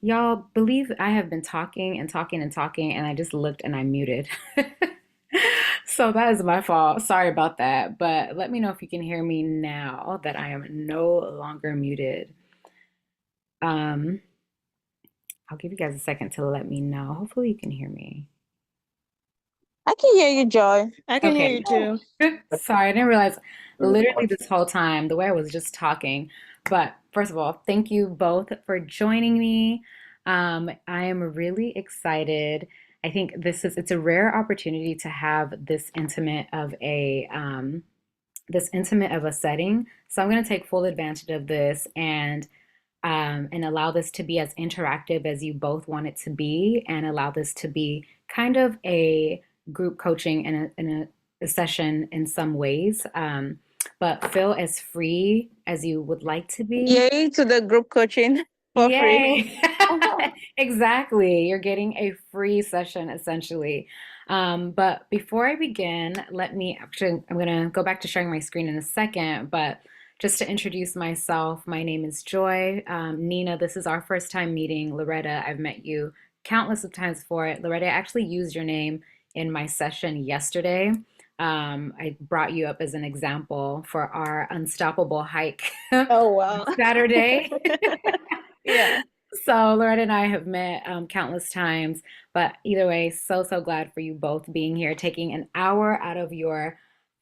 Y'all believe I have been talking and talking and talking, and I just looked and I muted. So that is my fault. Sorry about that. But let me know if you can hear me now that I am no longer muted. Um, I'll give you guys a second to let me know. Hopefully you can hear me. I can hear you, Joy. I can hear Okay. you too. Sorry, I didn't realize literally this whole time the way I was just talking. But first of all, thank you both for joining me. I am really excited. I think it's a rare opportunity to have this intimate of a setting. So I'm going to take full advantage of this and allow this to be as interactive as you both want it to be, and allow this to be kind of a group coaching a session in some ways, but feel as free as you would like to be. Yay to the group coaching for free. Yay! Exactly. You're getting a free session essentially. But before I begin, I'm going to go back to sharing my screen in a second, but just to introduce myself, my name is Joy. Nina, this is our first time meeting. Loretta, I've met you countless of times for it. Loretta, I actually used your name in my session yesterday. I brought you up as an example for our unstoppable hike Oh wow. Saturday. Yeah. So Loretta and I have met countless times, but either way, so glad for you both being here, taking an hour out of your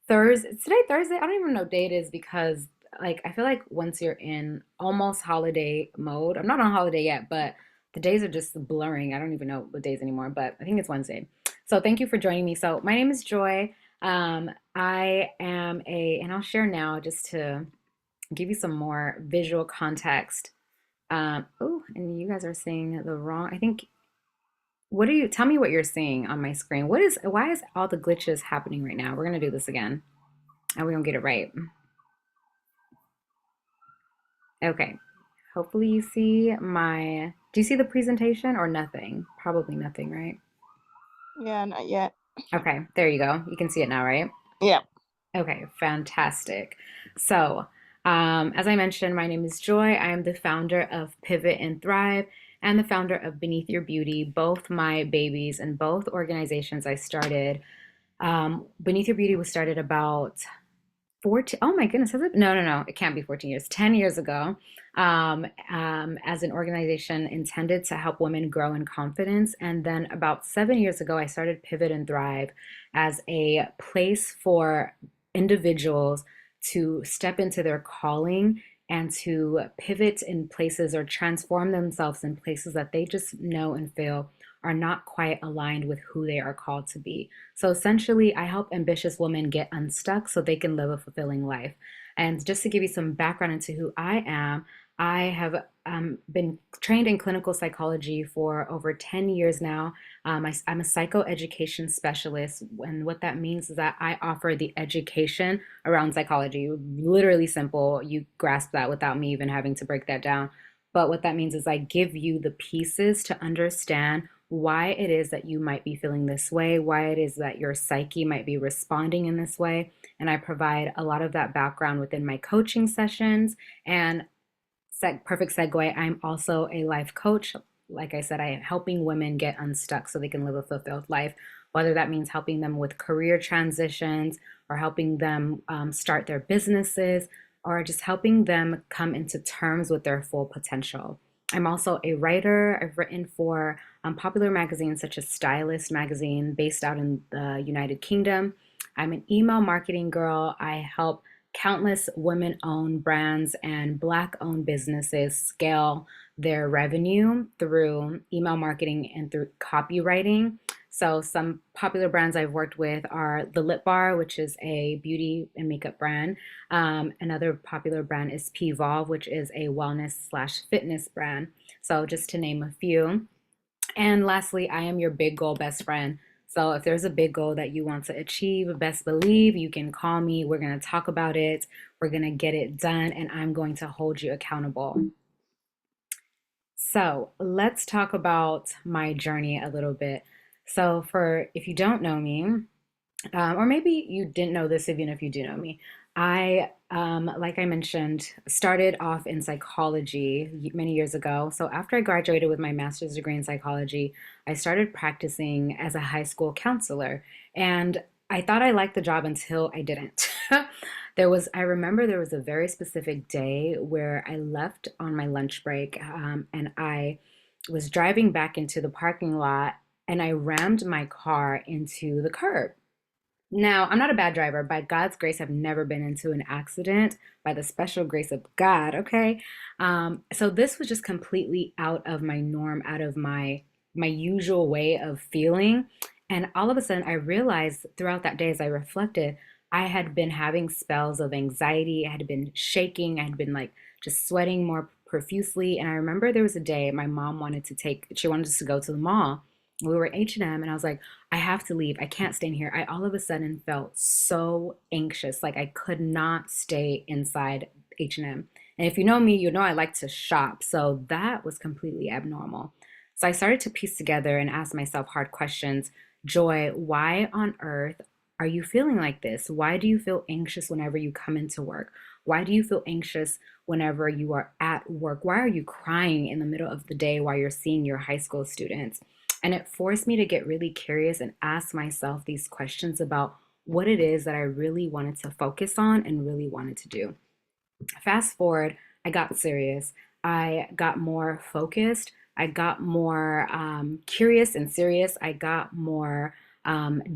Thursday. Today, Thursday. I don't even know what day it is because, like, I feel like once you're in almost holiday mode, I'm not on holiday yet, but the days are just blurring. I don't even know what days anymore, but I think it's Wednesday. So thank you for joining me. So my name is Joy. And I'll share now just to give you some more visual context. Oh, and you guys are seeing the wrong. I think, tell me what you're seeing on my screen. Why is all the glitches happening right now? We're gonna do this again and we're gonna get it right. Okay. Hopefully do you see the presentation or nothing? Probably nothing, right? Yeah, not yet. Okay, there you go. You can see it now, right? Yeah. Okay, fantastic. So, as I mentioned, my name is Joy. I am the founder of Pivot and Thrive and the founder of Beneath Your Beauty, both my babies and both organizations I started. Beneath Your Beauty was started about 14, oh my goodness, has it? No, it can't be 14 years, 10 years ago, as an organization intended to help women grow in confidence. And then about 7 years ago, I started Pivot and Thrive as a place for individuals to step into their calling and to pivot in places or transform themselves in places that they just know and feel are not quite aligned with who they are called to be. So essentially, I help ambitious women get unstuck so they can live a fulfilling life. And just to give you some background into who I am, I have been trained in clinical psychology for over 10 years now. I'm a psychoeducation specialist, and what that means is that I offer the education around psychology. Literally simple, you grasp that without me even having to break that down. But what that means is I give you the pieces to understand why it is that you might be feeling this way, why it is that your psyche might be responding in this way. And I provide a lot of that background within my coaching sessions. And perfect segue, I'm also a life coach. Like I said, I am helping women get unstuck so they can live a fulfilled life, whether that means helping them with career transitions or helping them start their businesses or just helping them come into terms with their full potential. I'm also a writer. I've written for popular magazines such as Stylist magazine based out in the United Kingdom. I'm an email marketing girl. I help countless women owned brands and Black owned businesses scale their revenue through email marketing and through copywriting. So, some popular brands I've worked with are The Lip Bar, which is a beauty and makeup brand. Another popular brand is Pvolve, which is a wellness/fitness brand. So, just to name a few. And lastly, I am your big goal best friend. So if there's a big goal that you want to achieve, best believe you can call me. We're going to talk about it. We're going to get it done, and I'm going to hold you accountable. So let's talk about my journey a little bit. If you don't know me, or maybe you didn't know this even if you do know me, Like I mentioned, started off in psychology many years ago. So after I graduated with my master's degree in psychology, I started practicing as a high school counselor. And I thought I liked the job until I didn't. I remember there was a very specific day where I left on my lunch break, and I was driving back into the parking lot and I rammed my car into the curb. Now, I'm not a bad driver. By God's grace, I've never been into an accident by the special grace of God, okay? So this was just completely out of my norm, out of my usual way of feeling. And all of a sudden, I realized throughout that day as I reflected, I had been having spells of anxiety. I had been shaking. I had been like just sweating more profusely. And I remember there was a day my mom she wanted us to go to the mall. We were at H&M and I was like, I have to leave. I can't stay in here. I all of a sudden felt so anxious, like I could not stay inside H&M. And M. And if you know me, you know I like to shop. So that was completely abnormal. So I started to piece together and ask myself hard questions. Joy, why on earth are you feeling like this? Why do you feel anxious whenever you come into work? Why do you feel anxious whenever you are at work? Why are you crying in the middle of the day while you're seeing your high school students? And it forced me to get really curious and ask myself these questions about what it is that I really wanted to focus on and really wanted to do. Fast forward, I got serious. I got more focused. I got more curious and serious. I got more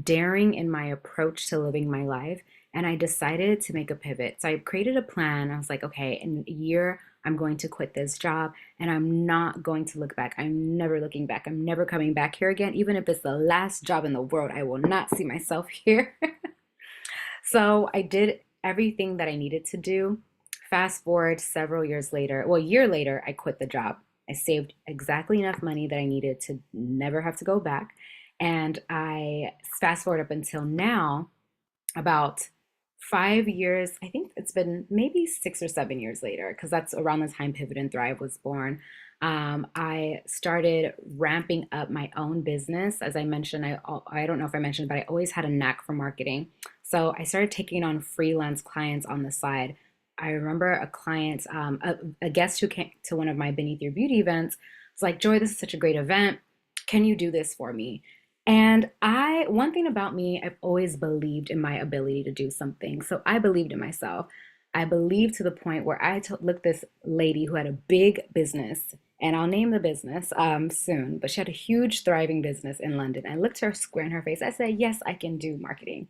daring in my approach to living my life. And I decided to make a pivot. So I created a plan. I was like, okay, in a year, I'm going to quit this job and I'm not going to look back. I'm never looking back. I'm never coming back here again. Even if it's the last job in the world, I will not see myself here. So I did everything that I needed to do. Fast forward several years later, well, a year later, I quit the job. I saved exactly enough money that I needed to never have to go back. And I fast forward up until now, about 5 years, I think it's been maybe 6 or 7 years later, because that's around the time Pivot and Thrive was born. I started ramping up my own business. As I mentioned, I don't know if I mentioned, but I always had a knack for marketing. So I started taking on freelance clients on the side. I remember a guest who came to one of my Beneath Your Beauty events was like, Joy, this is such a great event. Can you do this for me? And one thing about me, I've always believed in my ability to do something. So I believed in myself. I believed to the point where looked this lady who had a big business, and I'll name the business soon, but she had a huge, thriving business in London. I looked her square in her face. I said, yes, I can do marketing.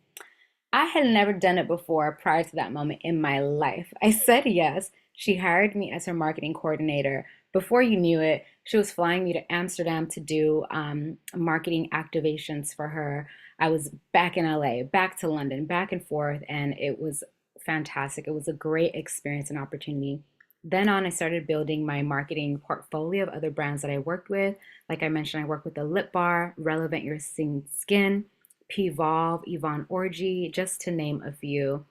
I had never done it before prior to that moment in my life. I said yes. She hired me as her marketing coordinator. Before you knew it, she was flying me to Amsterdam to do marketing activations for her. I was back in LA, back to London, back and forth, and it was fantastic. It was a great experience and opportunity. Then on, I started building my marketing portfolio of other brands that I worked with. Like I mentioned, I worked with the Lip Bar, Relevant Your Skin, P-Volve, Yvonne Orgy, just to name a few.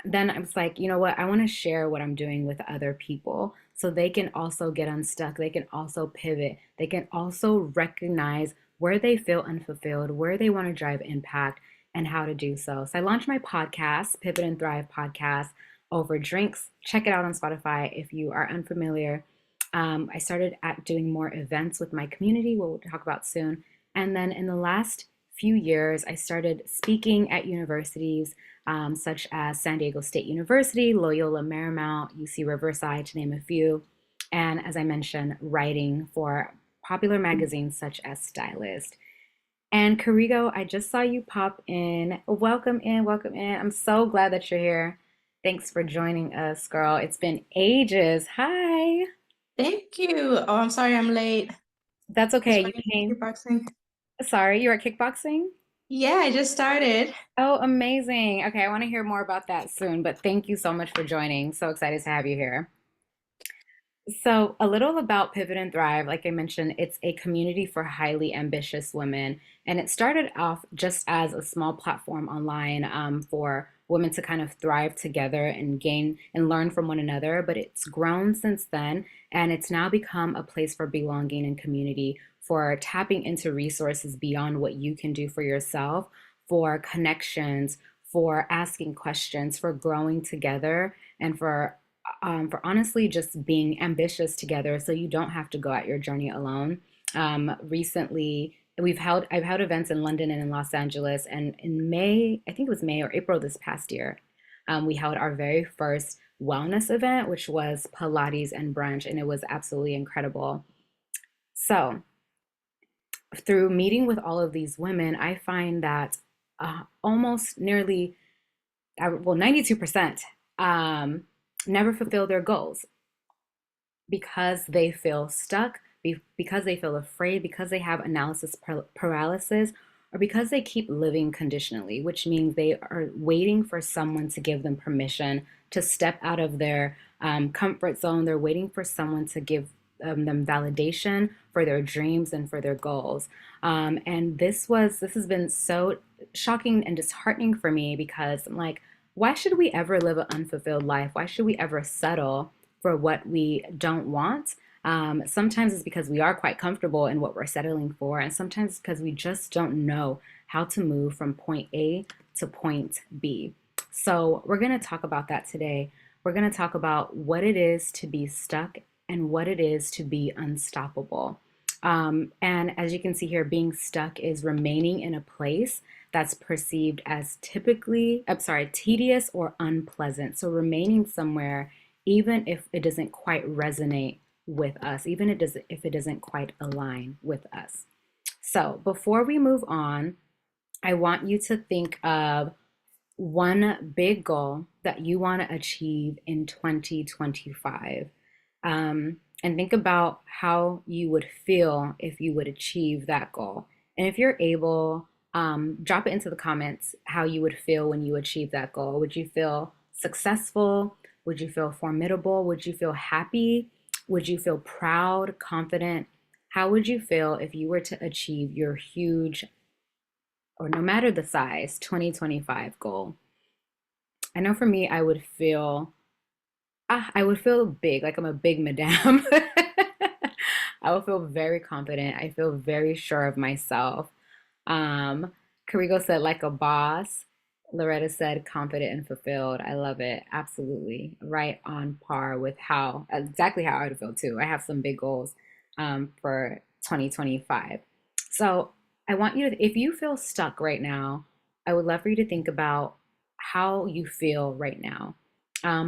Then I was like, you know what? I want to share what I'm doing with other people so they can also get unstuck. They can also pivot. They can also recognize where they feel unfulfilled, where they want to drive impact, and how to do so. So I launched my podcast, Pivot and Thrive Podcast, over drinks. Check it out on Spotify if you are unfamiliar. I started doing more events with my community, we'll talk about soon. And then in the last few years, I started speaking at universities such as San Diego State University, Loyola Marymount, UC Riverside, to name a few. And as I mentioned, writing for popular magazines such as Stylist. And Karigo, I just saw you pop in. Welcome in, welcome in. I'm so glad that you're here. Thanks for joining us, girl. It's been ages. Hi. Thank you. Oh, I'm sorry I'm late. That's Just okay. You working came. kickboxing. Sorry, you were at kickboxing? Yeah, I just started. Oh, amazing. Okay, I want to hear more about that soon, but thank you so much for joining. So excited to have you here. So, a little about Pivot and Thrive. Like I mentioned, it's a community for highly ambitious women. And it started off just as a small platform online for women to kind of thrive together and gain and learn from one another. But it's grown since then, and it's now become a place for belonging and community, for tapping into resources beyond what you can do for yourself, for connections, for asking questions, for growing together, and for honestly just being ambitious together so you don't have to go at your journey alone. Recently, I've held events in London and in Los Angeles, and in May, I think it was May or April this past year, we held our very first wellness event, which was Pilates and brunch, and it was absolutely incredible. So, through meeting with all of these women, I find that almost nearly, well, 92% um, never fulfill their goals because they feel stuck, because they feel afraid, because they have analysis paralysis, or because they keep living conditionally, which means they are waiting for someone to give them permission to step out of their comfort zone. They're waiting for someone to give them validation for their dreams and for their goals. And this has been so shocking and disheartening for me because I'm like, why should we ever live an unfulfilled life? Why should we ever settle for what we don't want? Sometimes it's because we are quite comfortable in what we're settling for, and sometimes it's because we just don't know how to move from point A to point B. So, we're going to talk about that today. We're going to talk about what it is to be stuck and what it is to be unstoppable. And as you can see here, being stuck is remaining in a place that's perceived as tedious or unpleasant. So remaining somewhere, even if it doesn't quite resonate with us, even if it doesn't quite align with us. So before we move on, I want you to think of one big goal that you want to achieve in 2025. And think about how you would feel if you would achieve that goal. And if you're able, drop it into the comments how you would feel when you achieve that goal. Would you feel successful? Would you feel formidable? Would you feel happy? Would you feel proud, confident? How would you feel if you were to achieve your huge, or no matter the size, 2025 goal? I know for me, I would feel big, like I'm a big madam. I would feel very confident. I feel very sure of myself. Um, Carigo said, like a boss. Loretta said, confident and fulfilled. I love it. Absolutely. Right on par with exactly how I would feel too. I have some big goals for 2025. So I want you to, if you feel stuck right now, I would love for you to think about how you feel right now.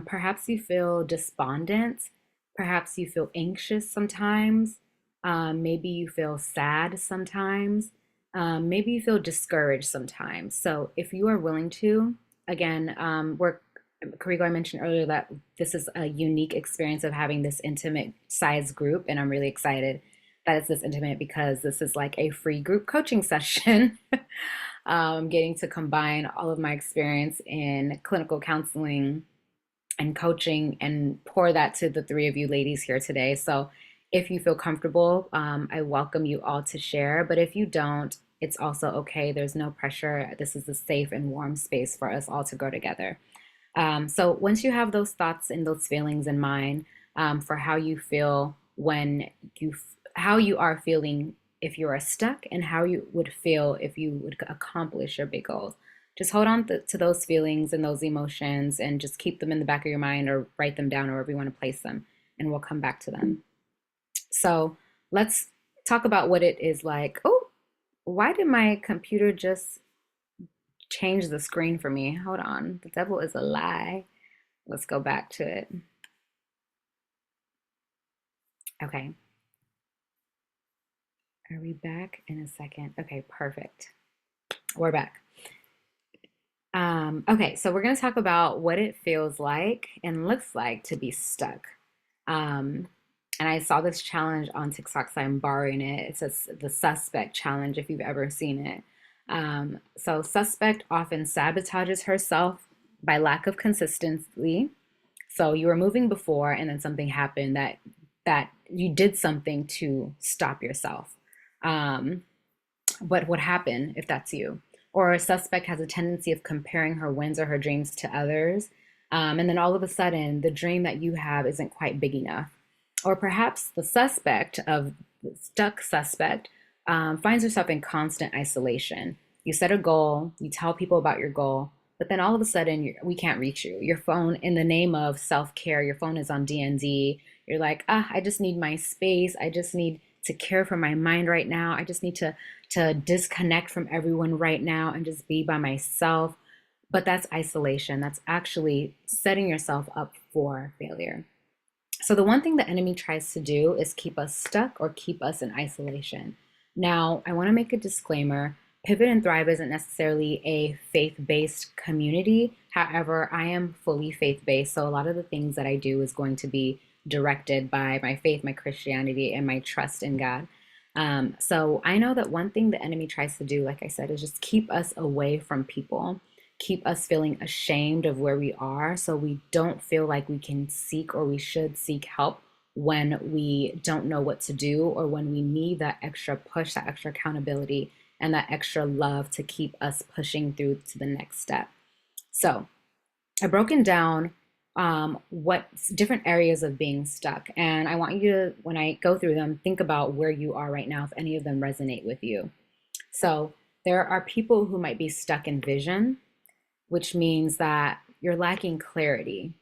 Perhaps you feel despondent. Perhaps you feel anxious sometimes. Maybe you feel sad sometimes. Maybe you feel discouraged sometimes. So if you are willing to, again, Karigo, I mentioned earlier that this is a unique experience of having this intimate size group, and I'm really excited that it's this intimate because this is like a free group coaching session. Getting to combine all of my experience in clinical counseling and coaching and pour that to the three of you ladies here today. So if you feel comfortable, I welcome you all to share. But if you don't, it's also okay. There's no pressure. This is a safe and warm space for us all to grow together. So once you have those thoughts and those feelings in mind for how you feel how you are feeling if you are stuck and how you would feel if you would accomplish your big goals, just hold on to those feelings and those emotions and just keep them in the back of your mind or write them down or wherever you want to place them, and we'll come back to them. So let's talk about what it is like. Oh, why did my computer just change the screen for me? Hold on. The devil is a lie. Let's go back to it. Okay. Are we back in a second? Okay, perfect. We're back. Okay, so we're going to talk about what it feels like and looks like to be stuck. And I saw this challenge on TikTok, so I'm borrowing it. It says the suspect challenge, if you've ever seen it. So suspect often sabotages herself by lack of consistency. So you were moving before, and then something happened that you did something to stop yourself. But what happened if that's you? Or a suspect has a tendency of comparing her wins or her dreams to others. And then all of a sudden, the dream that you have isn't quite big enough. Or perhaps the stuck suspect finds herself in constant isolation. You set a goal, you tell people about your goal, but then all of a sudden we can't reach you. Your phone, in the name of self-care, your phone is on DND. You're like, I just need my space. I just need to care for my mind right now. I just need to disconnect from everyone right now and just be by myself. But that's isolation. That's actually setting yourself up for failure. So the one thing the enemy tries to do is keep us stuck or keep us in isolation. Now, I want to make a disclaimer. Pivot and Thrive isn't necessarily a faith-based community. However, I am fully faith-based, so a lot of the things that I do is going to be directed by my faith, my Christianity, and my trust in God. So I know that one thing the enemy tries to do, like I said, is just keep us away from people, keep us feeling ashamed of where we are, so we don't feel like we can seek or we should seek help when we don't know what to do or when we need that extra push, that extra accountability, and that extra love to keep us pushing through to the next step. So I've broken down what different areas of being stuck. And I want you to, when I go through them, think about where you are right now, if any of them resonate with you. So there are people who might be stuck in vision, which means that you're lacking clarity.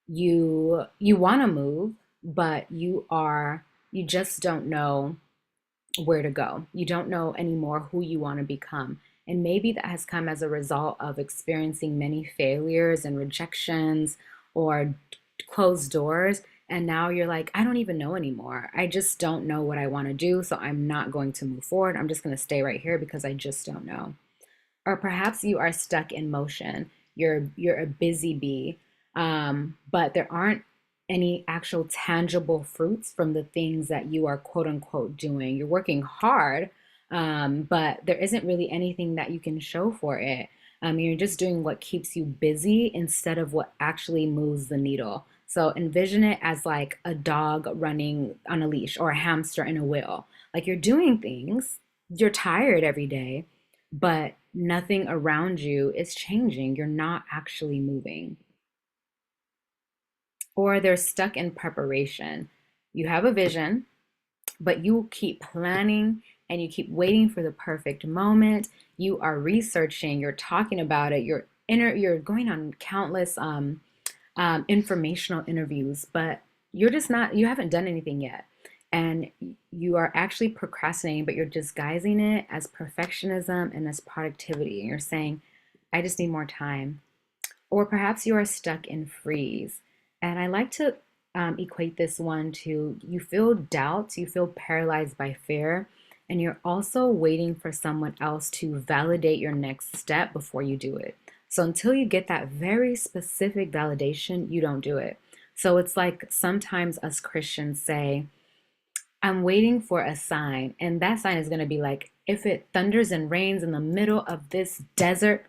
You want to move, but you just don't know where to go. You don't know anymore who you want to become. And maybe that has come as a result of experiencing many failures and rejections or closed doors. And now you're like, I don't even know anymore. I just don't know what I want to do. So I'm not going to move forward. I'm just going to stay right here because I just don't know. Or perhaps you are stuck in motion. You're a busy bee, but there aren't any actual tangible fruits from the things that you are quote unquote doing. You're working hard, but there isn't really anything that you can show for it. You're just doing what keeps you busy instead of what actually moves the needle. So envision it as like a dog running on a leash or a hamster in a wheel. Like you're doing things, you're tired every day, but nothing around you is changing. You're not actually moving. Or they're stuck in preparation. You have a vision, but you keep planning and you keep waiting for the perfect moment. You are researching, you're talking about it, you're going on countless informational interviews, but you haven't done anything yet. And you are actually procrastinating, but you're disguising it as perfectionism and as productivity. And you're saying, I just need more time. Or perhaps you are stuck in freeze. And I like to equate this one to you feel doubts, you feel paralyzed by fear, and you're also waiting for someone else to validate your next step before you do it. So until you get that very specific validation, you don't do it. So it's like sometimes us Christians say, I'm waiting for a sign, and that sign is going to be like, if it thunders and rains in the middle of this desert,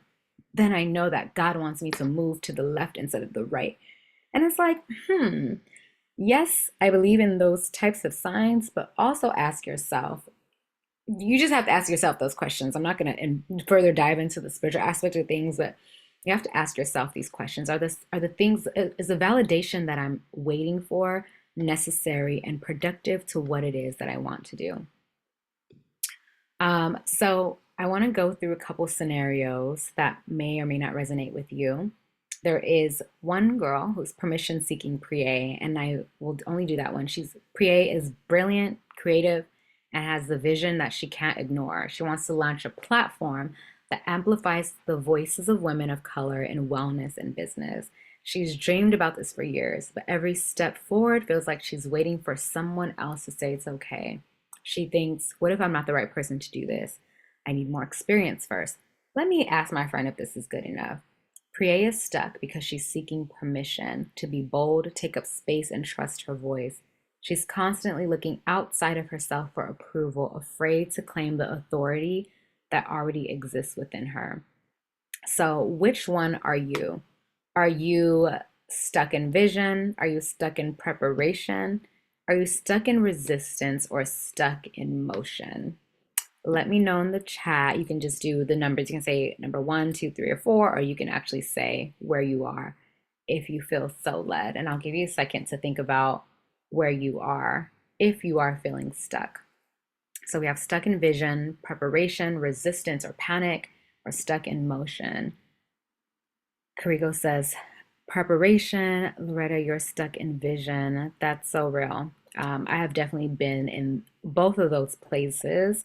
then I know that God wants me to move to the left instead of the right. And it's like, yes, I believe in those types of signs, but also ask yourself, you just have to ask yourself those questions. I'm not going to further dive into the spiritual aspect of things, but you have to ask yourself these questions. Are the things, is the validation that I'm waiting for necessary and productive to what it is that I want to do? So I want to go through a couple scenarios that may or may not resonate with you. There is one girl who's permission seeking Priya, and I will only do that one. Priya is brilliant, creative, and has the vision that she can't ignore. She wants to launch a platform that amplifies the voices of women of color in wellness and business. She's dreamed about this for years, but every step forward feels like she's waiting for someone else to say it's okay. She thinks, what if I'm not the right person to do this? I need more experience first. Let me ask my friend if this is good enough. Priya is stuck because she's seeking permission to be bold, take up space, and trust her voice. She's constantly looking outside of herself for approval, afraid to claim the authority that already exists within her. So, which one are you? Are you stuck in vision? Are you stuck in preparation? Are you stuck in resistance or stuck in motion? Let me know in the chat. You can just do the numbers. You can say number 1, 2, 3, or 4, or you can actually say where you are if you feel so led. And I'll give you a second to think about where you are if you are feeling stuck. So we have stuck in vision, preparation, resistance, or panic, or stuck in motion. Carigo says, preparation. Loretta, you're stuck in vision. That's so real. I have definitely been in both of those places.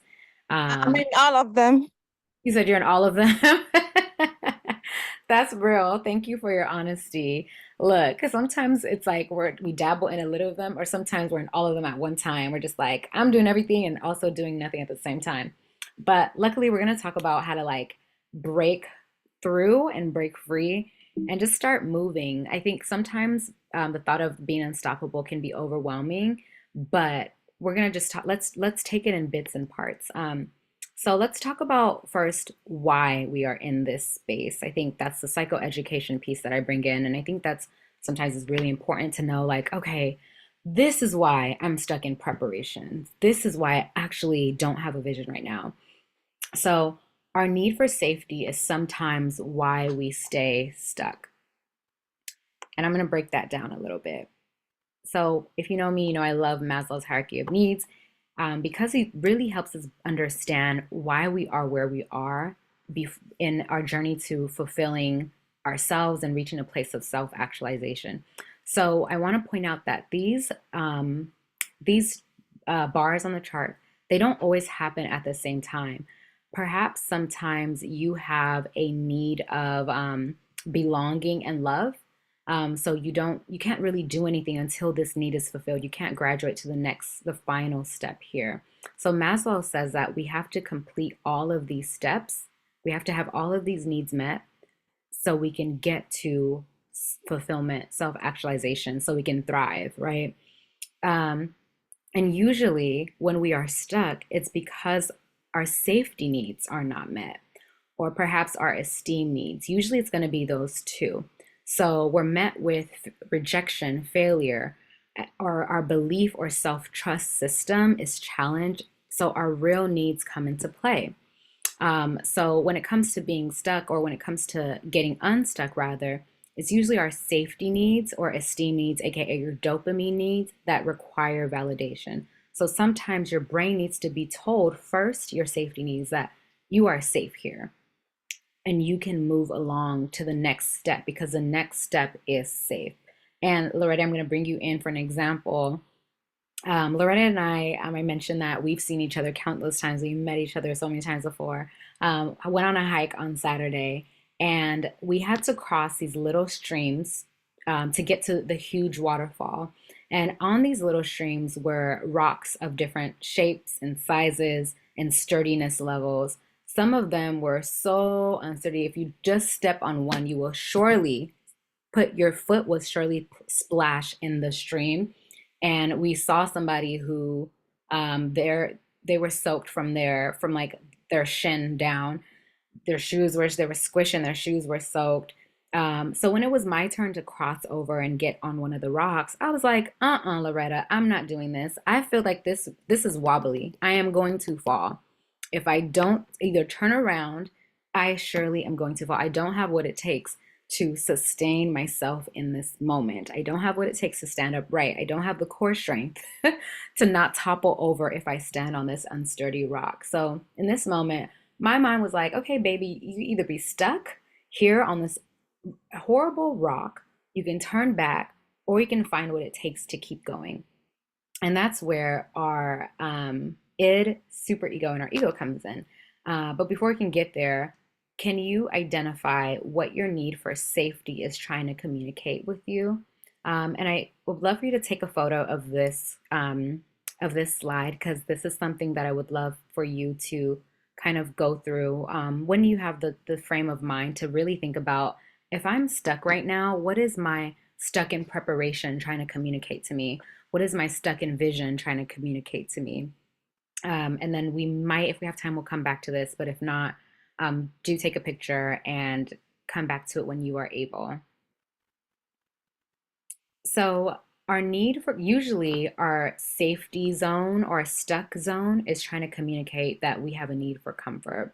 I Um, mean, all of them. you said you're in all of them. That's real. Thank you for your honesty. Look, 'cause sometimes it's like we dabble in a little of them, or sometimes we're in all of them at one time. We're just like, I'm doing everything and also doing nothing at the same time. But luckily, we're gonna talk about how to like break through and break free and just start moving. I think sometimes the thought of being unstoppable can be overwhelming, but we're gonna just talk. Let's take it in bits and parts. So let's talk about first why we are in this space. I think that's the psychoeducation piece that I bring in. And I think that's sometimes is really important to know like, okay, this is why I'm stuck in preparation. This is why I actually don't have a vision right now. So our need for safety is sometimes why we stay stuck. And I'm going to break that down a little bit. So if you know me, you know I love Maslow's hierarchy of needs because it really helps us understand why we are where we are in our journey to fulfilling ourselves and reaching a place of self-actualization. So I want to point out that these bars on the chart, they don't always happen at the same time. Perhaps sometimes you have a need of belonging and love, so you can't really do anything until this need is fulfilled. You can't graduate to the final step here. So Maslow says that we have to complete all of these steps. We have to have all of these needs met so we can get to fulfillment, self-actualization, so we can thrive, right? Um, and usually when we are stuck, it's because our safety needs are not met, or perhaps our esteem needs. Usually it's going to be those two. So we're met with rejection, failure, or our belief or self trust system is challenged. So our real needs come into play. So when it comes to being stuck, or when it comes to getting unstuck, rather, it's usually our safety needs or esteem needs, aka your dopamine needs, that require validation. So sometimes your brain needs to be told first your safety needs that you are safe here and you can move along to the next step because the next step is safe. And Loretta, I'm going to bring you in for an example. Loretta and I mentioned that we've seen each other countless times. We've met each other so many times before. I went on a hike on Saturday, and we had to cross these little streams to get to the huge waterfall. And on these little streams were rocks of different shapes and sizes and sturdiness levels. Some of them were so unsturdy. If you just step on one, you will surely put your foot will surely splash in the stream. And we saw somebody who they were soaked from like their shin down. Their shoes were they were squishing, their shoes were soaked. So when it was my turn to cross over and get on one of the rocks, I was like, Loretta, I'm not doing this. I feel like this is wobbly. I am going to fall. If I don't either turn around, I surely am going to fall. I don't have what it takes to sustain myself in this moment. I don't have what it takes to stand upright. I don't have the core strength to not topple over if I stand on this unsturdy rock. So in this moment, my mind was like, okay, baby, you either be stuck here on this horrible rock, you can turn back, or you can find what it takes to keep going. And that's where our id, superego, and our ego comes in. But before we can get there, can you identify what your need for safety is trying to communicate with you? And I would love for you to take a photo of this slide because this is something that I would love for you to kind of go through when you have the frame of mind to really think about if I'm stuck right now, what is my stuck in preparation trying to communicate to me? What is my stuck in vision trying to communicate to me? And then we might, if we have time, we'll come back to this. But if not, do take a picture and come back to it when you are able. So our need for usually our safety zone or stuck zone is trying to communicate that we have a need for comfort.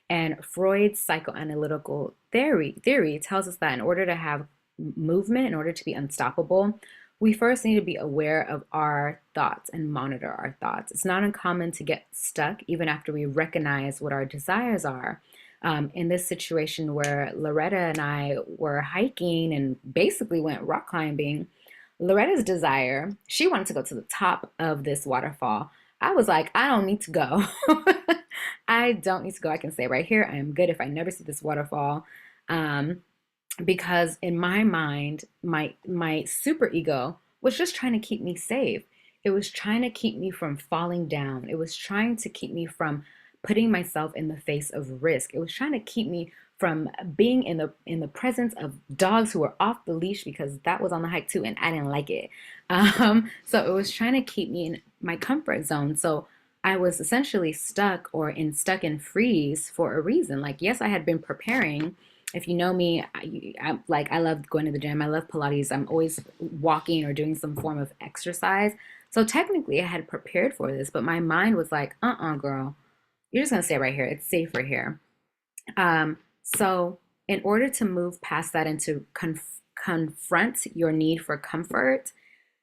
And Freud's psychoanalytical theory tells us that in order to have movement, in order to be unstoppable, we first need to be aware of our thoughts and monitor our thoughts. It's not uncommon to get stuck even after we recognize what our desires are. In this situation where Loretta and I were hiking and basically went rock climbing, Loretta's desire, she wanted to go to the top of this waterfall. I was like, I don't need to go. I don't need to go. I can stay right here. I am good if I never see this waterfall. Um, because in my mind, my super ego was just trying to keep me safe. It was trying to keep me from falling down. It was trying to keep me from putting myself in the face of risk. It was trying to keep me from being in the presence of dogs who were off the leash because that was on the hike too, and I didn't like it. So it was trying to keep me in my comfort zone. So I was essentially stuck in freeze for a reason. Like, yes, I had been preparing. If you know me, I love going to the gym. I love Pilates. I'm always walking or doing some form of exercise. So technically, I had prepared for this, but my mind was like, girl, you're just gonna stay right here. It's safer here. So in order to move past that and to confront your need for comfort,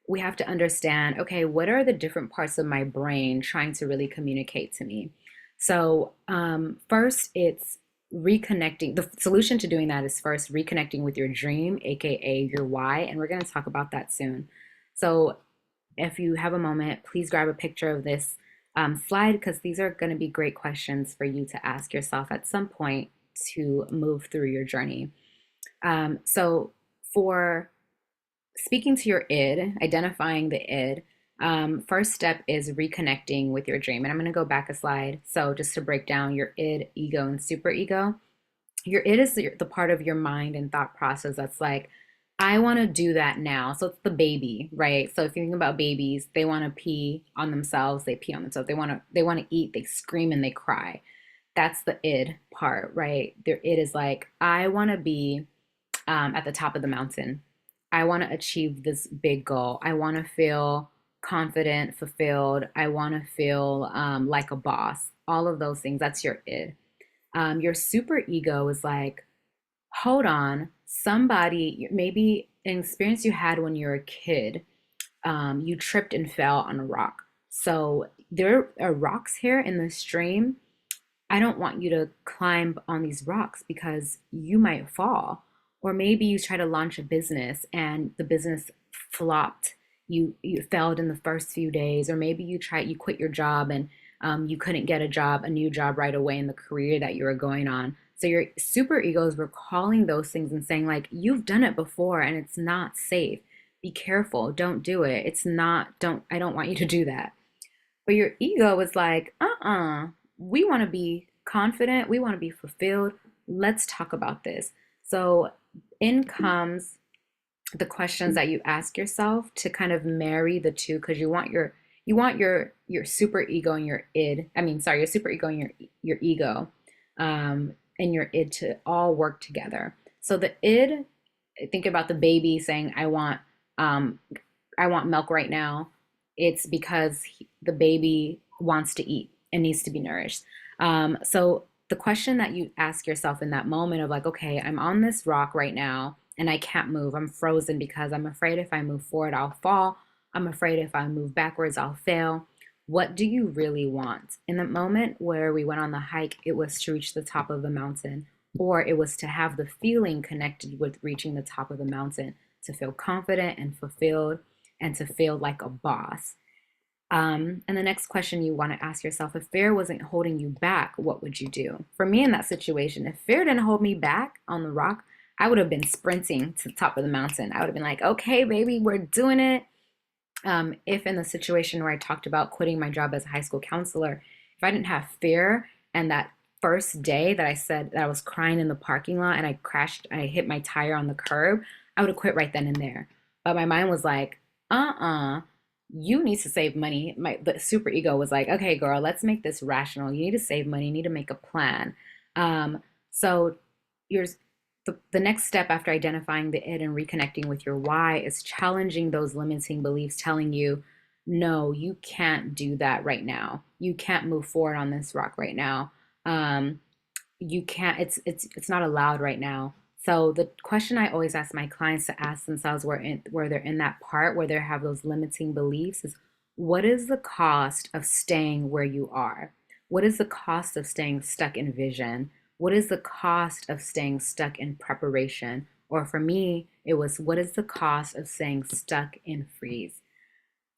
we have to understand, okay, what are the different parts of my brain trying to really communicate to me? So, first, it's reconnecting. The solution to doing that is first reconnecting with your dream, aka your why, and we're going to talk about that soon. So, if you have a moment, please grab a picture of this slide because these are going to be great questions for you to ask yourself at some point to move through your journey. So, for speaking to your id, identifying the id, first step is reconnecting with your dream. And I'm going to go back a slide. So, just to break down your id, ego, and super ego, your id is the part of your mind and thought process that's like, I want to do that now. So, it's the baby, right? So, if you think about babies, they want to pee on themselves, they pee on themselves. They want to eat, they scream and they cry. That's the id part, right? Their id is like, I want to be at the top of the mountain. I want to achieve this big goal. I want to feel confident, fulfilled. I want to feel like a boss. All of those things. That's your id. Your super ego is like, hold on, somebody, maybe an experience you had when you were a kid, you tripped and fell on a rock. So there are rocks here in the stream. I don't want you to climb on these rocks because you might fall. Or maybe you try to launch a business and the business flopped. You failed in the first few days, or maybe you quit your job and you couldn't get a new job right away in the career that you were going on. So your super ego is recalling those things and saying like, you've done it before and it's not safe. Be careful. Don't do it. It's not. Don't. I don't want you to do that. But your ego is like, we want to be confident, we want to be fulfilled. Let's talk about this. So in comes the questions that you ask yourself to kind of marry the two because you want your super ego and your id. I mean, sorry, your super ego and your ego and your id to all work together. So the id, think about the baby saying, um, I want milk right now. It's because the baby wants to eat and needs to be nourished. So the question that you ask yourself in that moment of like, okay, I'm on this rock right now and I can't move. I'm frozen because I'm afraid if I move forward, I'll fall. I'm afraid if I move backwards, I'll fail. What do you really want? In the moment where we went on the hike, it was to reach the top of the mountain, or it was to have the feeling connected with reaching the top of the mountain, to feel confident and fulfilled and to feel like a boss. And the next question you want to ask yourself, if fear wasn't holding you back, what would you do? For me in that situation, if fear didn't hold me back on the rock, I would have been sprinting to the top of the mountain. I would have been like, okay, baby, we're doing it. If in the situation where I talked about quitting my job as a high school counselor, if I didn't have fear and that first day that I said that I was crying in the parking lot and I crashed, I hit my tire on the curb, I would have quit right then and there. But my mind was like, you need to save money. The super ego was like, okay, girl, let's make this rational. You need to save money. You need to make a plan. So your the next step after identifying the it and reconnecting with your why is challenging those limiting beliefs, telling you, no, you can't do that right now. You can't move forward on this rock right now. Um, you can't. It's not allowed right now. So the question I always ask my clients to ask themselves where they're in that part where they have those limiting beliefs is, what is the cost of staying where you are? What is the cost of staying stuck in vision? what is the cost of staying stuck in preparation? Or for me, it was, what is the cost of staying stuck in freeze?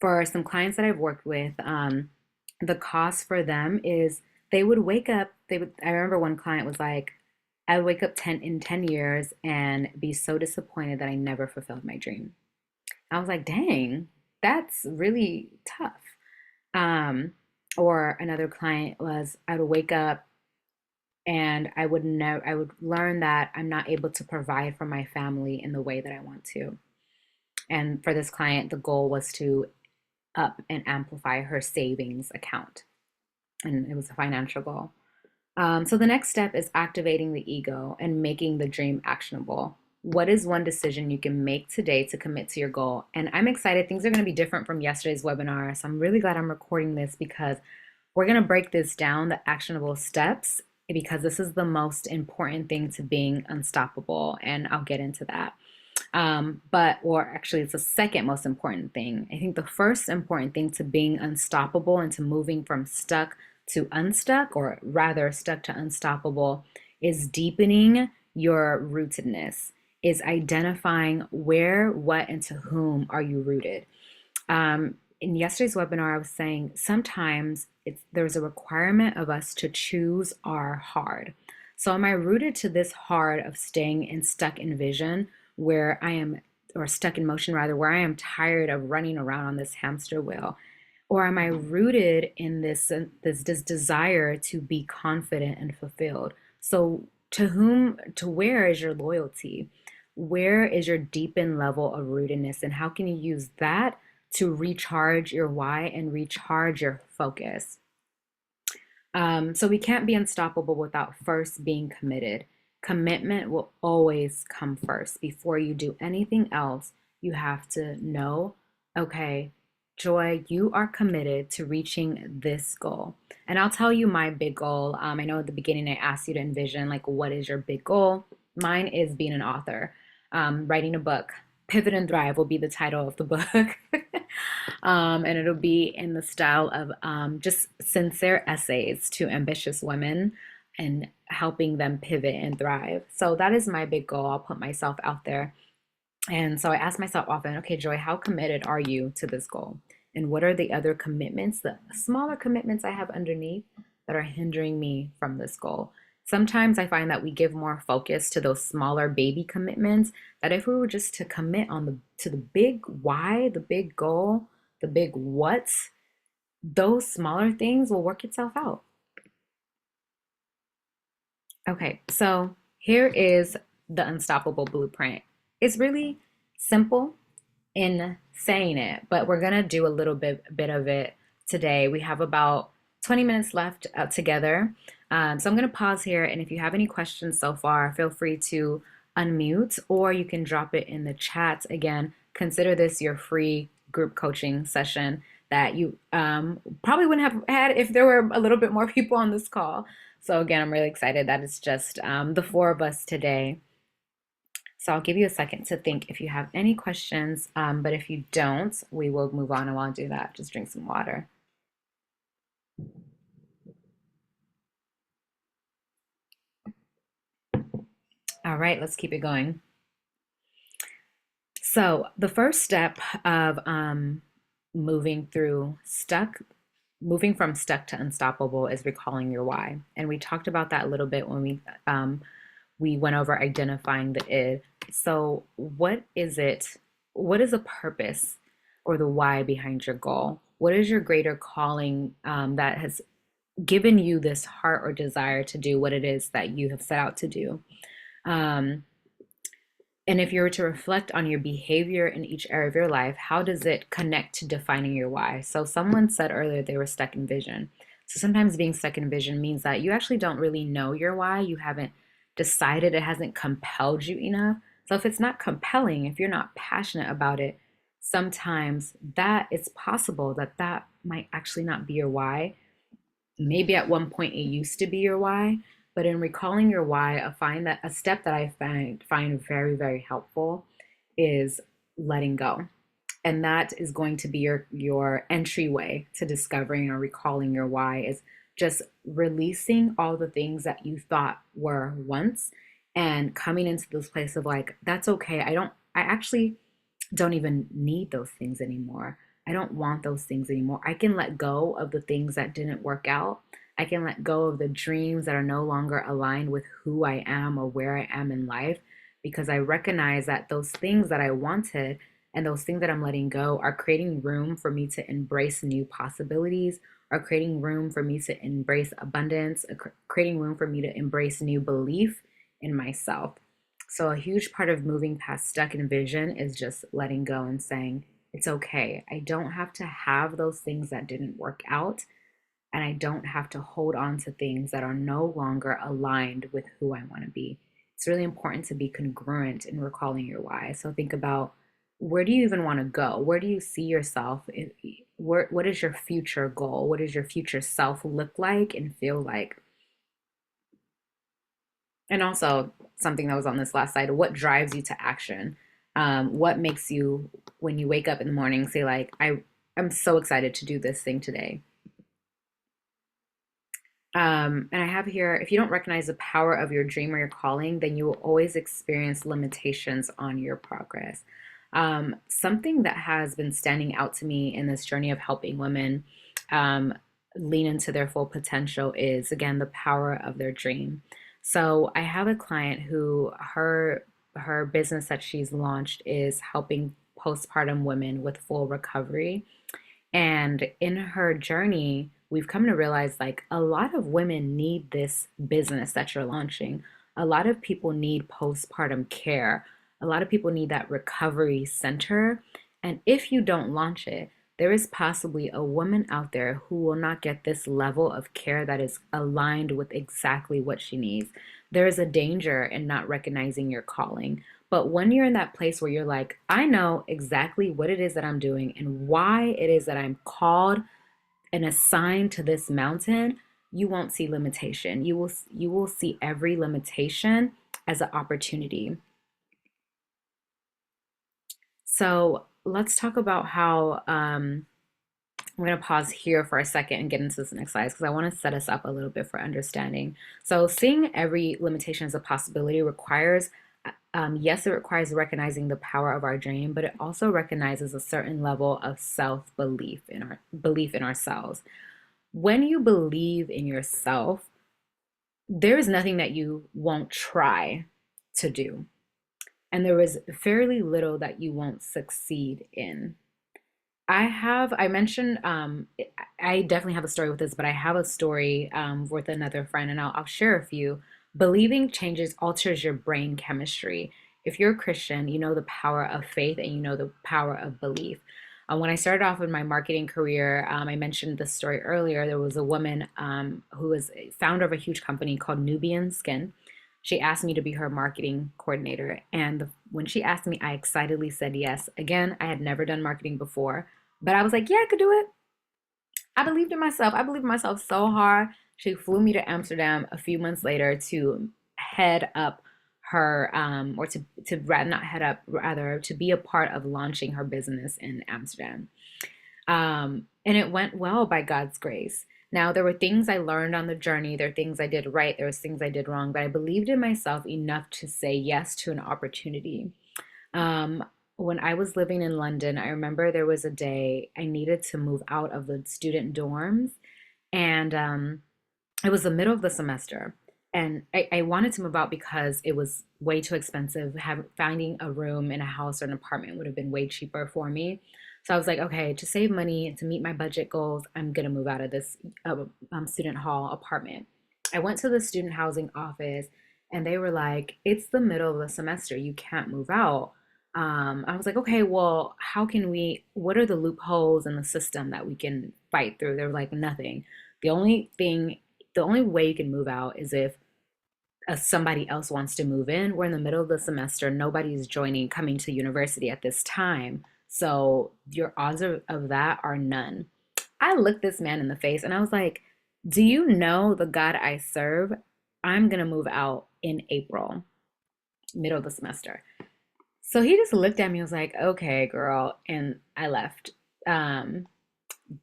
For some clients that I've worked with, the cost for them is they would wake up. I remember one client was like, I would wake up 10 years and be so disappointed that I never fulfilled my dream. I was like, dang, that's really tough. Um, or another client was, I would wake up and I would learn that I'm not able to provide for my family in the way that I want to. And for this client, the goal was to up and amplify her savings account. And it was a financial goal. So the next step is activating the ego and making the dream actionable. What is one decision you can make today to commit to your goal? And I'm excited. Things are going to be different from yesterday's webinar. So I'm really glad I'm recording this because we're going to break this down, the actionable steps, because this is the most important thing to being unstoppable. And I'll get into that. Or actually, it's the second most important thing. I think the first important thing to being unstoppable and to moving from stuck to unstuck, or rather stuck to unstoppable, is deepening your rootedness, is identifying where, what, and to whom are you rooted. In yesterday's webinar, I was saying sometimes there's a requirement of us to choose our hard. So am I rooted to this hard of staying and stuck in vision where I am, or stuck in motion rather, where I am tired of running around on this hamster wheel? Or am I rooted in this desire to be confident and fulfilled? So to where is your loyalty? Where is your deepened level of rootedness? And how can you use that to recharge your why and recharge your focus? So we can't be unstoppable without first being committed. Commitment will always come first. Before you do anything else, you have to know, okay, Joy, you are committed to reaching this goal. And I'll tell you my big goal. I know at the beginning I asked you to envision, like, what is your big goal? Mine is being an author, writing a book. Pivot and Thrive will be the title of the book. And it'll be in the style of just sincere essays to ambitious women and helping them pivot and thrive. So that is my big goal. I'll put myself out there. And so I ask myself often, okay, Joy, how committed are you to this goal? And what are the other commitments, the smaller commitments I have underneath that are hindering me from this goal? Sometimes I find that we give more focus to those smaller baby commitments, that if we were just to commit to the big why, the big goal, the big what's, those smaller things will work itself out. Okay, so here is the Unstoppable Blueprint. It's really simple in saying it, but we're gonna do a little bit of it today. We have about 20 minutes left together. So I'm gonna pause here, and if you have any questions so far, feel free to unmute, or you can drop it in the chat. Again, consider this your free group coaching session that you probably wouldn't have had if there were a little bit more people on this call. So again, I'm really excited that it's just the four of us today. So I'll give you a second to think if you have any questions, but if you don't, we will move on, and while I do that, just drink some water. All right, let's keep it going. So the first step of moving from stuck to unstoppable is recalling your why. And we talked about that a little bit when we went over identifying the id. So what is it? What is the purpose or the why behind your goal? What is your greater calling that has given you this heart or desire to do what it is that you have set out to do? And if you were to reflect on your behavior in each area of your life, how does it connect to defining your why? So someone said earlier they were stuck in vision. So sometimes being stuck in vision means that you actually don't really know your why. You haven't decided, it hasn't compelled you enough. So if it's not compelling, if you're not passionate about it, sometimes that it's possible that that might actually not be your why. Maybe at one point it used to be your why, but in recalling your why, I find that a step that I find very, very helpful is letting go. And that is going to be your entryway to discovering or recalling your why, is just releasing all the things that you thought were once and coming into this place of like, that's okay. I actually don't even need those things anymore. I don't want those things anymore. I can let go of the things that didn't work out. I can let go of the dreams that are no longer aligned with who I am or where I am in life because I recognize that those things that I wanted and those things that I'm letting go are creating room for me to embrace new possibilities, are creating room for me to embrace abundance, creating room for me to embrace new belief in myself. So, a huge part of moving past stuck in vision is just letting go and saying, it's okay. I don't have to have those things that didn't work out, and I don't have to hold on to things that are no longer aligned with who I want to be. It's really important to be congruent in recalling your why. So, think about where do you even want to go? Where do you see yourself? What is your future goal? What does your future self look like and feel like? And also, something that was on this last slide, what drives you to action? What makes you, when you wake up in the morning, say, like, I'm so excited to do this thing today? And I have here, if you don't recognize the power of your dream or your calling, then you will always experience limitations on your progress. Something that has been standing out to me in this journey of helping women um, lean into their full potential is, again, the power of their dream. So I have a client who her business that she's launched is helping postpartum women with full recovery. And in her journey, we've come to realize like a lot of women need this business that you're launching. A lot of people need postpartum care. A lot of people need that recovery center. And if you don't launch it, there is possibly a woman out there who will not get this level of care that is aligned with exactly what she needs. There is a danger in not recognizing your calling. But when you're in that place where you're like, I know exactly what it is that I'm doing and why it is that I'm called and assigned to this mountain, you won't see limitation. You will see every limitation as an opportunity. So let's talk about how I'm going to pause here for a second and get into this next slide because I want to set us up a little bit for understanding. So seeing every limitation as a possibility requires, yes, it requires recognizing the power of our dream, but it also recognizes a certain level of self-belief in our belief in ourselves. When you believe in yourself, there is nothing that you won't try to do. And there is fairly little that you won't succeed in. I mentioned, I definitely have a story with this, but I have a story with another friend, and I'll share a few. Believing changes, alters your brain chemistry. If you're a Christian, you know the power of faith and you know the power of belief. When I started off in my marketing career, I mentioned this story earlier. There was a woman who was a founder of a huge company called Nubian Skin. She asked me to be her marketing coordinator. And when she asked me, I excitedly said yes. Again, I had never done marketing before, but I was like, yeah, I could do it. I believed in myself. I believed in myself so hard. She flew me to Amsterdam a few months later to head up her, or to rather not head up, rather to be a part of launching her business in Amsterdam. And it went well by God's grace. Now, there were things I learned on the journey. There are things I did right. There was things I did wrong, but I believed in myself enough to say yes to an opportunity. Um, when I was living in London, I remember there was a day I needed to move out of the student dorms, and it was the middle of the semester. And I wanted to move out because it was way too expensive. Finding a room in a house or an apartment would have been way cheaper for me. So I was like, okay, to save money, to meet my budget goals, I'm gonna move out of this student hall apartment. I went to the student housing office and they were like, it's the middle of the semester, you can't move out. I was like, okay, well, what are the loopholes in the system that we can fight through? They were like, nothing. The only thing, the only way you can move out is if somebody else wants to move in. We're in the middle of the semester. Nobody's coming to university at this time. So your odds of that are none. I looked this man in the face and I was like, do you know the God I serve? I'm going to move out in April, middle of the semester. So he just looked at me and was like, okay, girl. And I left.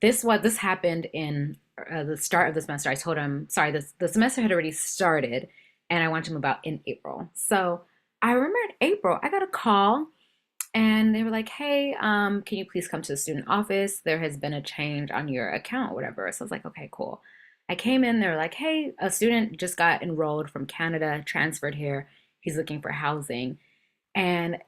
This happened in the start of the semester, I told him, sorry, the semester had already started and I wanted to move out in April. So I remember in April, I got a call and they were like, hey, can you please come to the student office? There has been a change on your account or whatever. So I was like, okay, cool. I came in, they were like, hey, a student just got enrolled from Canada, transferred here. He's looking for housing. And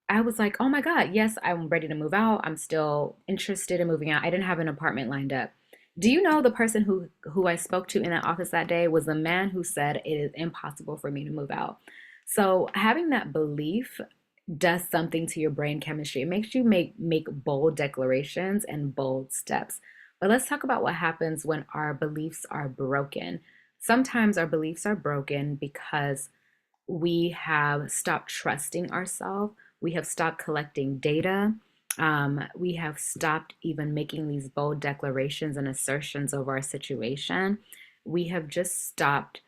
I was like, oh my God, yes, I'm ready to move out. I'm still interested in moving out. I didn't have an apartment lined up. Do you know the person who I spoke to in that office that day was the man who said it is impossible for me to move out. So having that belief does something to your brain chemistry. It makes you make bold declarations and bold steps. But let's talk about what happens when our beliefs are broken. Sometimes our beliefs are broken because we have stopped trusting ourselves. We have stopped collecting data. We have stopped even making these bold declarations and assertions over our situation. We have just stopped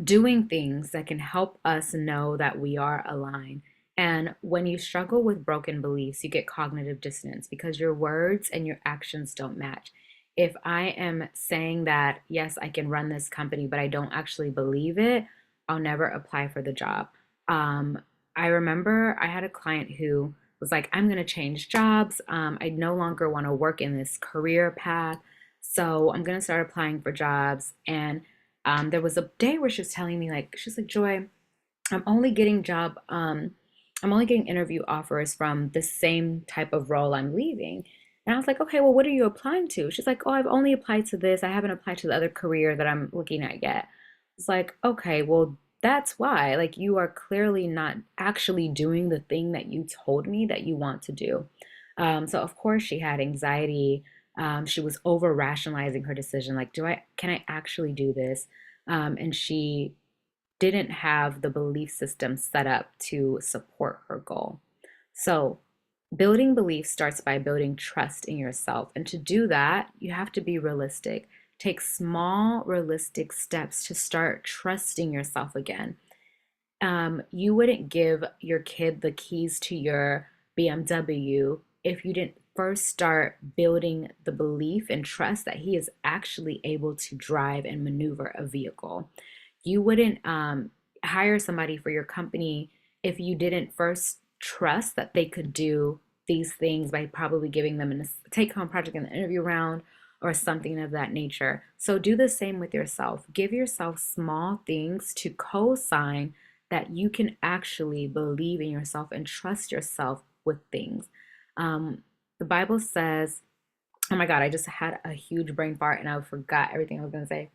doing things that can help us know that we are aligned. And when you struggle with broken beliefs, you get cognitive dissonance because your words and your actions don't match. If I am saying that, yes, I can run this company, but I don't actually believe it, I'll never apply for the job. Um, I remember I had a client who was like, I'm going to change jobs. I no longer want to work in this career path. So I'm going to start applying for jobs. And there was a day where she was telling me, like, she's like, Joy, I'm only getting job, I'm only getting interview offers from the same type of role I'm leaving. And I was like, okay, well, what are you applying to? She's like, oh, I've only applied to this. I haven't applied to the other career that I'm looking at yet. It's like, okay, well, that's why. Like, you are clearly not actually doing the thing that you told me that you want to do. So of course she had anxiety. She was over rationalizing her decision. Like, can I actually do this? And she didn't have the belief system set up to support her goal. So, building belief starts by building trust in yourself. And to do that, you have to be realistic. Take small, realistic steps to start trusting yourself again. You wouldn't give your kid the keys to your BMW if you didn't first start building the belief and trust that he is actually able to drive and maneuver a vehicle. You wouldn't hire somebody for your company if you didn't first trust that they could do these things by probably giving them a take home project in the interview round or something of that nature. So do the same with yourself. Give yourself small things to co sign that you can actually believe in yourself and trust yourself with things. The Bible says, oh my God, I just had a huge brain fart and I forgot everything I was going to say.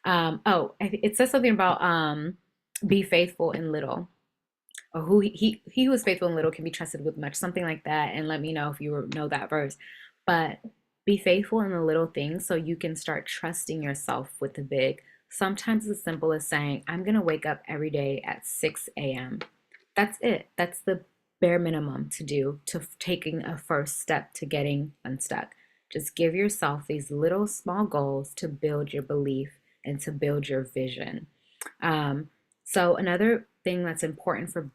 It says something about be faithful in little, or he who is faithful in little can be trusted with much, something like that. And let me know if you know that verse. But be faithful in the little things so you can start trusting yourself with the big. Sometimes it's as simple as saying, I'm going to wake up every day at 6 a.m. That's it. That's the bare minimum to do to taking a first step to getting unstuck. Just give yourself these little small goals to build your belief and to build your vision. So another thing that's important for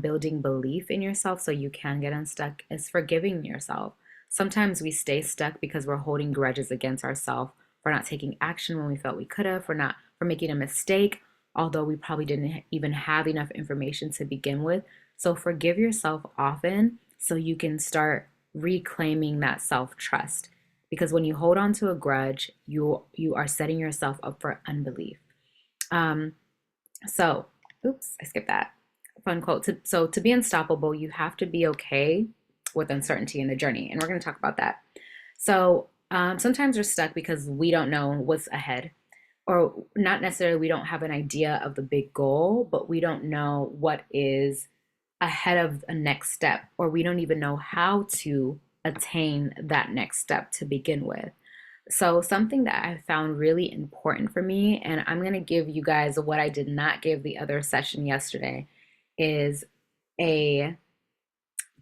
building belief in yourself so you can get unstuck is forgiving yourself. Sometimes we stay stuck because we're holding grudges against ourselves for not taking action when we felt we could have, for making a mistake, although we probably didn't even have enough information to begin with. So forgive yourself often so you can start reclaiming that self-trust. Because when you hold on to a grudge, you are setting yourself up for unbelief. Um, so, oops, I skipped that. Fun quote. So to be unstoppable, you have to be okay with uncertainty in the journey. And we're going to talk about that. So sometimes we're stuck because we don't know what's ahead. Or not necessarily we don't have an idea of the big goal, but we don't know what is ahead of a next step, or we don't even know how to attain that next step to begin with. So, something that I found really important for me, and I'm going to give you guys what I did not give the other session yesterday, is a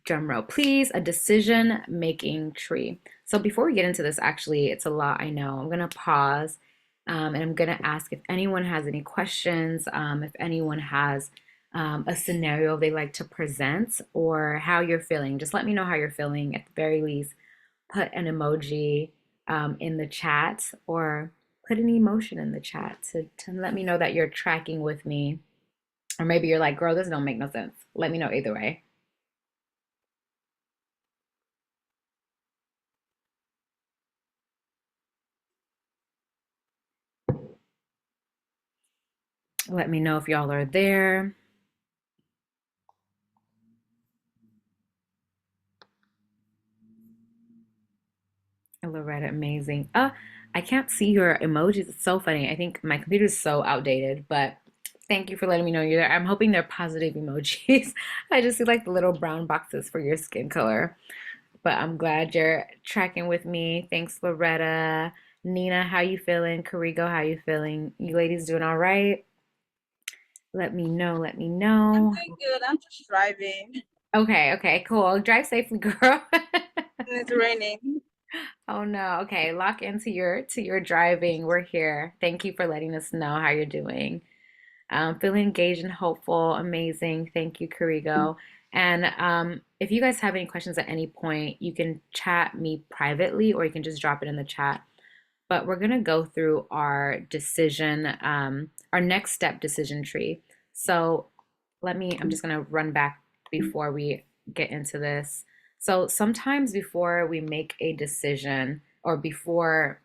drum roll, please, a decision making tree. So, before we get into this, actually, it's a lot, I know. I'm going to pause and I'm going to ask if anyone has any questions, if anyone has a scenario they like to present or how you're feeling. Just let me know how you're feeling. At the very least, put an emoji in the chat, or put an emotion in the chat to let me know that you're tracking with me. Or maybe you're like, girl, this don't make no sense. Let me know either way. Let me know if y'all are there. Loretta, amazing. I can't see your emojis. It's so funny. I think my computer is so outdated, but thank you for letting me know you're there. I'm hoping they're positive emojis. I just see like the little brown boxes for your skin color. But I'm glad you're tracking with me. Thanks, Loretta. Nina, how you feeling? Karigo, how you feeling? You ladies doing all right? Let me know. Let me I'm know. doing good. I'm just driving. Okay, okay, cool. Drive safely, girl. And it's raining. Oh no. Okay, lock into your driving. We're here. Thank you for letting us know how you're doing. Feeling engaged and hopeful. Amazing. Thank you, Karigo. And if you guys have any questions at any point, you can chat me privately or you can just drop it in the chat. But we're going to go through our decision, our next step decision tree. So I'm just going to run back before we get into this. So sometimes before we make a decision or before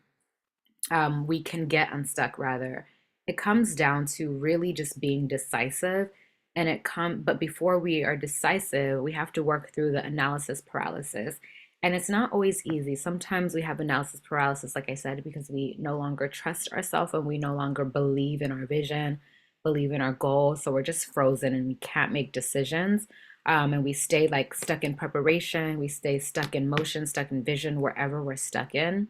we can get unstuck, rather, it comes down to really just being decisive. But before we are decisive, we have to work through the analysis paralysis. And it's not always easy. Sometimes we have analysis paralysis, like I said, because we no longer trust ourselves and we no longer believe in our vision, believe in our goals. So we're just frozen and we can't make decisions. And we stay like stuck in preparation, we stay stuck in motion, stuck in vision, wherever we're stuck in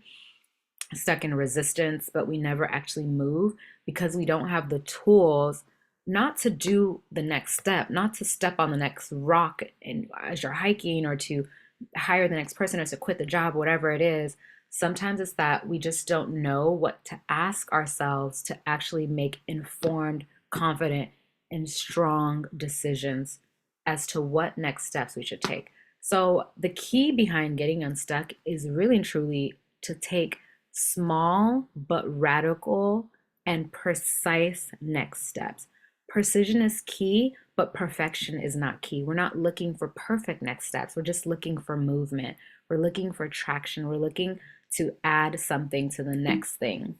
resistance, but we never actually move because we don't have the tools not to do the next step, not to step on the next rock and as you're hiking, or to hire the next person, or to quit the job, whatever it is. Sometimes it's that we just don't know what to ask ourselves to actually make informed, confident, and strong decisions as to what next steps we should take. So, the key behind getting unstuck is really and truly to take small but radical and precise next steps. Precision is key, but perfection is not key. We're not looking for perfect next steps. We're just looking for movement. We're looking for traction. We're looking to add something to the next thing.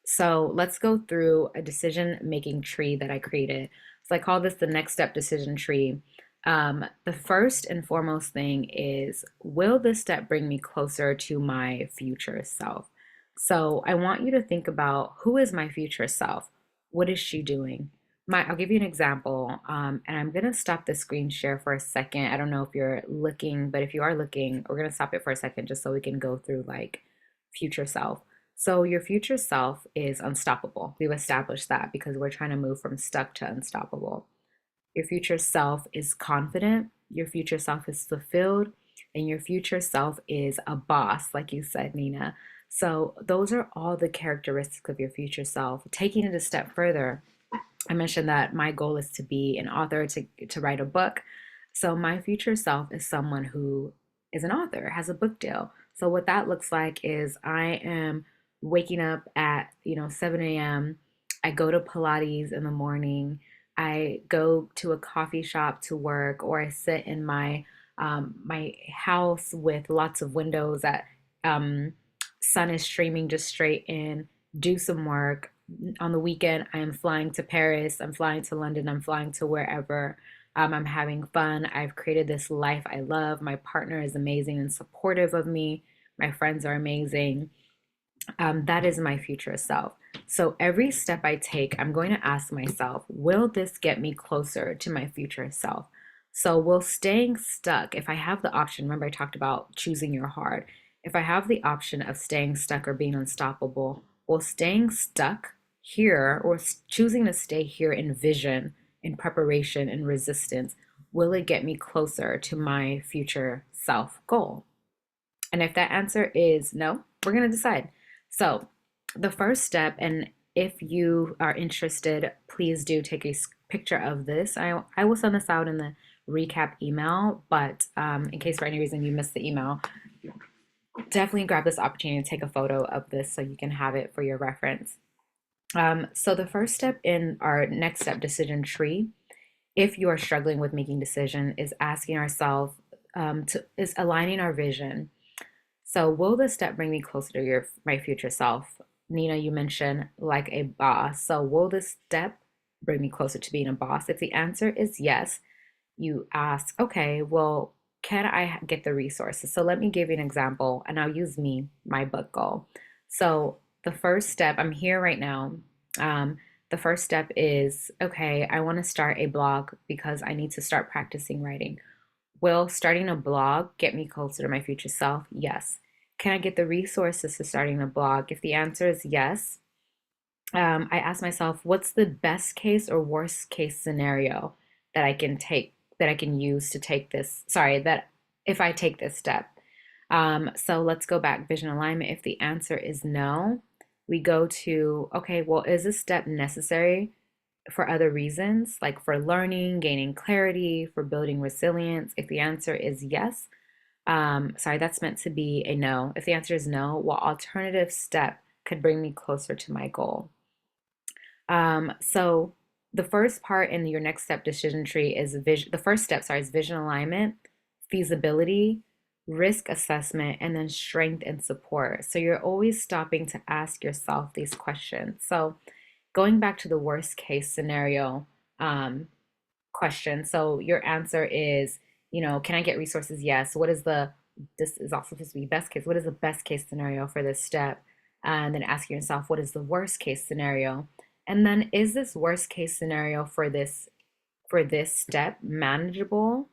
So let's go through a decision making tree that I created. So I call this the next step decision tree. The first and foremost thing is, will this step bring me closer to my future self? So I want you to think about, who is my future self? What is she doing? I'll give you an example, and I'm gonna stop the screen share for a second. I don't know if you're looking, but if you are looking, we're gonna stop it for a second just so we can go through like future self. So your future self is unstoppable. We've established that because we're trying to move from stuck to unstoppable. Your future self is confident, your future self is fulfilled, and your future self is a boss, like you said, Nina. So, those are all the characteristics of your future self. Taking it a step further, I mentioned that my goal is to be an author, to write a book. So, my future self is someone who is an author, has a book deal. So, what that looks like is I am waking up at 7 a.m. I go to Pilates in the morning. I go to a coffee shop to work, or I sit in my house with lots of windows that um, sun is streaming just straight in. Do some work. On the weekend, I am flying to Paris. I'm flying to London. I'm flying to wherever. I'm having fun. I've created this life I love. My partner is amazing and supportive of me. My friends are amazing. That is my future self. So every step I take, I'm going to ask myself, will this get me closer to my future self? So, will staying stuck, if I have the option, remember I talked about choosing your heart. If I have the option of staying stuck or being unstoppable, will staying stuck here, or choosing to stay here in vision, in preparation, in resistance, will it get me closer to my future self goal? And if that answer is no, we're going to decide. So, the first step, and if you are interested, please do take a picture of this. I will send this out in the recap email, but in case for any reason you missed the email, definitely grab this opportunity to take a photo of this so you can have it for your reference. So the first step in our next step decision tree, if you are struggling with making decision, is asking ourselves is aligning our vision. So will this step bring me closer to my future self? Nina, you mentioned like a boss. So will this step bring me closer to being a boss? If the answer is yes, you ask, okay, well, can I get the resources? So let me give you an example, and I'll use me, my book goal. So the first step, I'm here right now. Um, the first step is, okay, I want to start a blog because I need to start practicing writing. Will starting a blog get me closer to my future self? Yes. Can I get the resources to starting a blog? If the answer is yes, I ask myself, what's the best case or worst case scenario that I can take, that I can use to take this, sorry, that if I take this step. So let's go back, vision alignment. If the answer is no, we go to, okay, well, is this step necessary for other reasons, like for learning, gaining clarity, for building resilience? If the answer is yes, sorry, that's meant to be a no. If the answer is no, what alternative step could bring me closer to my goal? So the first part in your next step decision tree is vision. The first step, sorry, is vision alignment, feasibility, risk assessment, and then strength and support. So you're always stopping to ask yourself these questions. So going back to the worst case scenario um, question. So your answer is, can I get resources? Yes. What is this is also supposed to be best case. What is the best case scenario for this step? And then asking yourself, what is the worst case scenario? And then is this worst case scenario for this step manageable?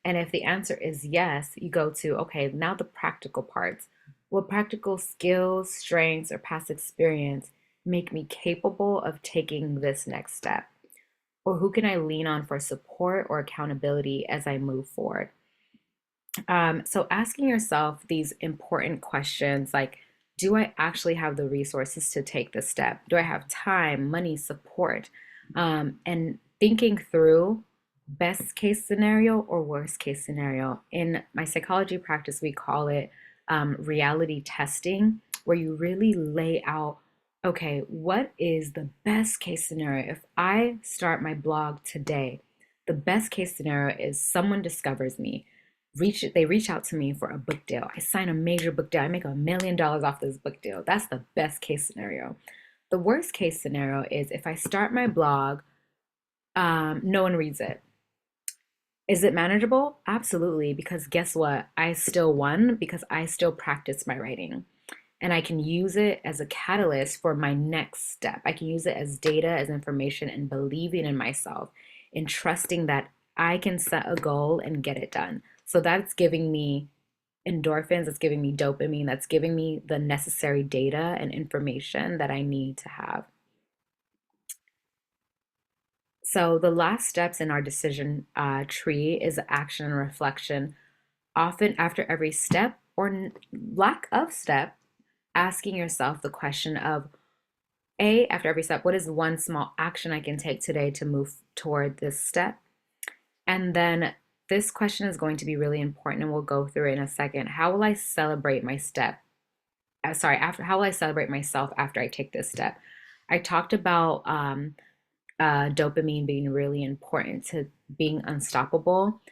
And if the answer is yes, you go to, okay, now the practical parts. What practical skills, strengths, or past experience make me capable of taking this next step? Or who can I lean on for support or accountability as I move forward? So asking yourself these important questions like, do I actually have the resources to take this step? Do I have time, money, support? And thinking through best case scenario or worst case scenario. In my psychology practice, we call it reality testing, where you really lay out, okay, what is the best case scenario? If I start my blog today, the best case scenario is someone discovers me, they reach out to me for a book deal. I sign a major book deal. I make $1 million off this book deal. That's the best case scenario. The worst case scenario is if I start my blog, no one reads it. Is it manageable? Absolutely, because guess what? I still won because I still practice my writing. And I can use it as a catalyst for my next step. I can use it as data, as information, and believing in myself, and trusting that I can set a goal and get it done. So that's giving me endorphins, that's giving me dopamine, that's giving me the necessary data and information that I need to have. So the last steps in our decision tree is action and reflection. Often after every step or lack of step, asking yourself the question of, after every step, what is one small action I can take today to move toward this step? And then this question is going to be really important, and we'll go through it in a second. How will I celebrate my step? How will I celebrate myself after I take this step? I talked about dopamine being really important to being unstoppable.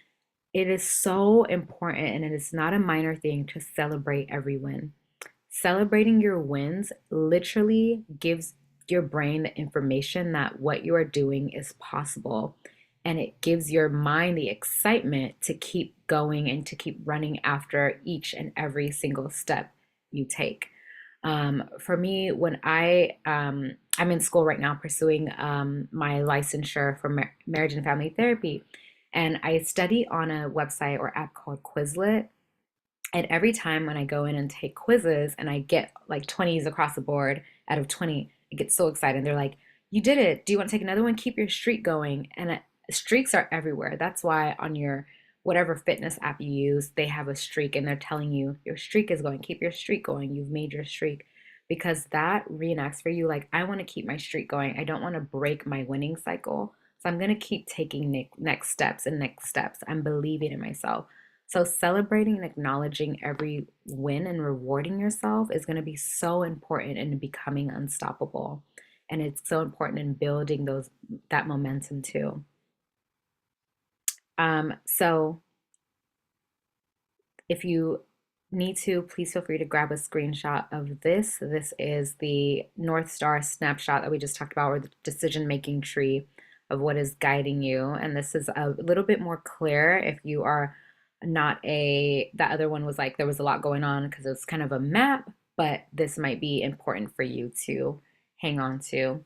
It is so important, and it is not a minor thing to celebrate every win. Celebrating your wins literally gives your brain the information that what you are doing is possible. And it gives your mind the excitement to keep going and to keep running after each and every single step you take. For me, when I'm in school right now pursuing my licensure for marriage and family therapy, and I study on a website or app called Quizlet. And every time when I go in and take quizzes and I get like 20s across the board out of 20, I get so excited. They're like, you did it. Do you want to take another one? Keep your streak going. And streaks are everywhere. That's why on your whatever fitness app you use, they have a streak and they're telling you your streak is going. Keep your streak going. You've made your streak. Because that reenacts for you, like, I want to keep my streak going. I don't want to break my winning cycle. So I'm going to keep taking next steps and next steps. I'm believing in myself. So celebrating and acknowledging every win and rewarding yourself is going to be so important in becoming unstoppable. And it's so important in building that momentum too. So if you need to, please feel free to grab a screenshot of this. This is the North Star snapshot that we just talked about, or the decision making tree of what is guiding you. And this is a little bit more clear if you are not that other one was like there was a lot going on because it's kind of a map, but this might be important for you to hang on to.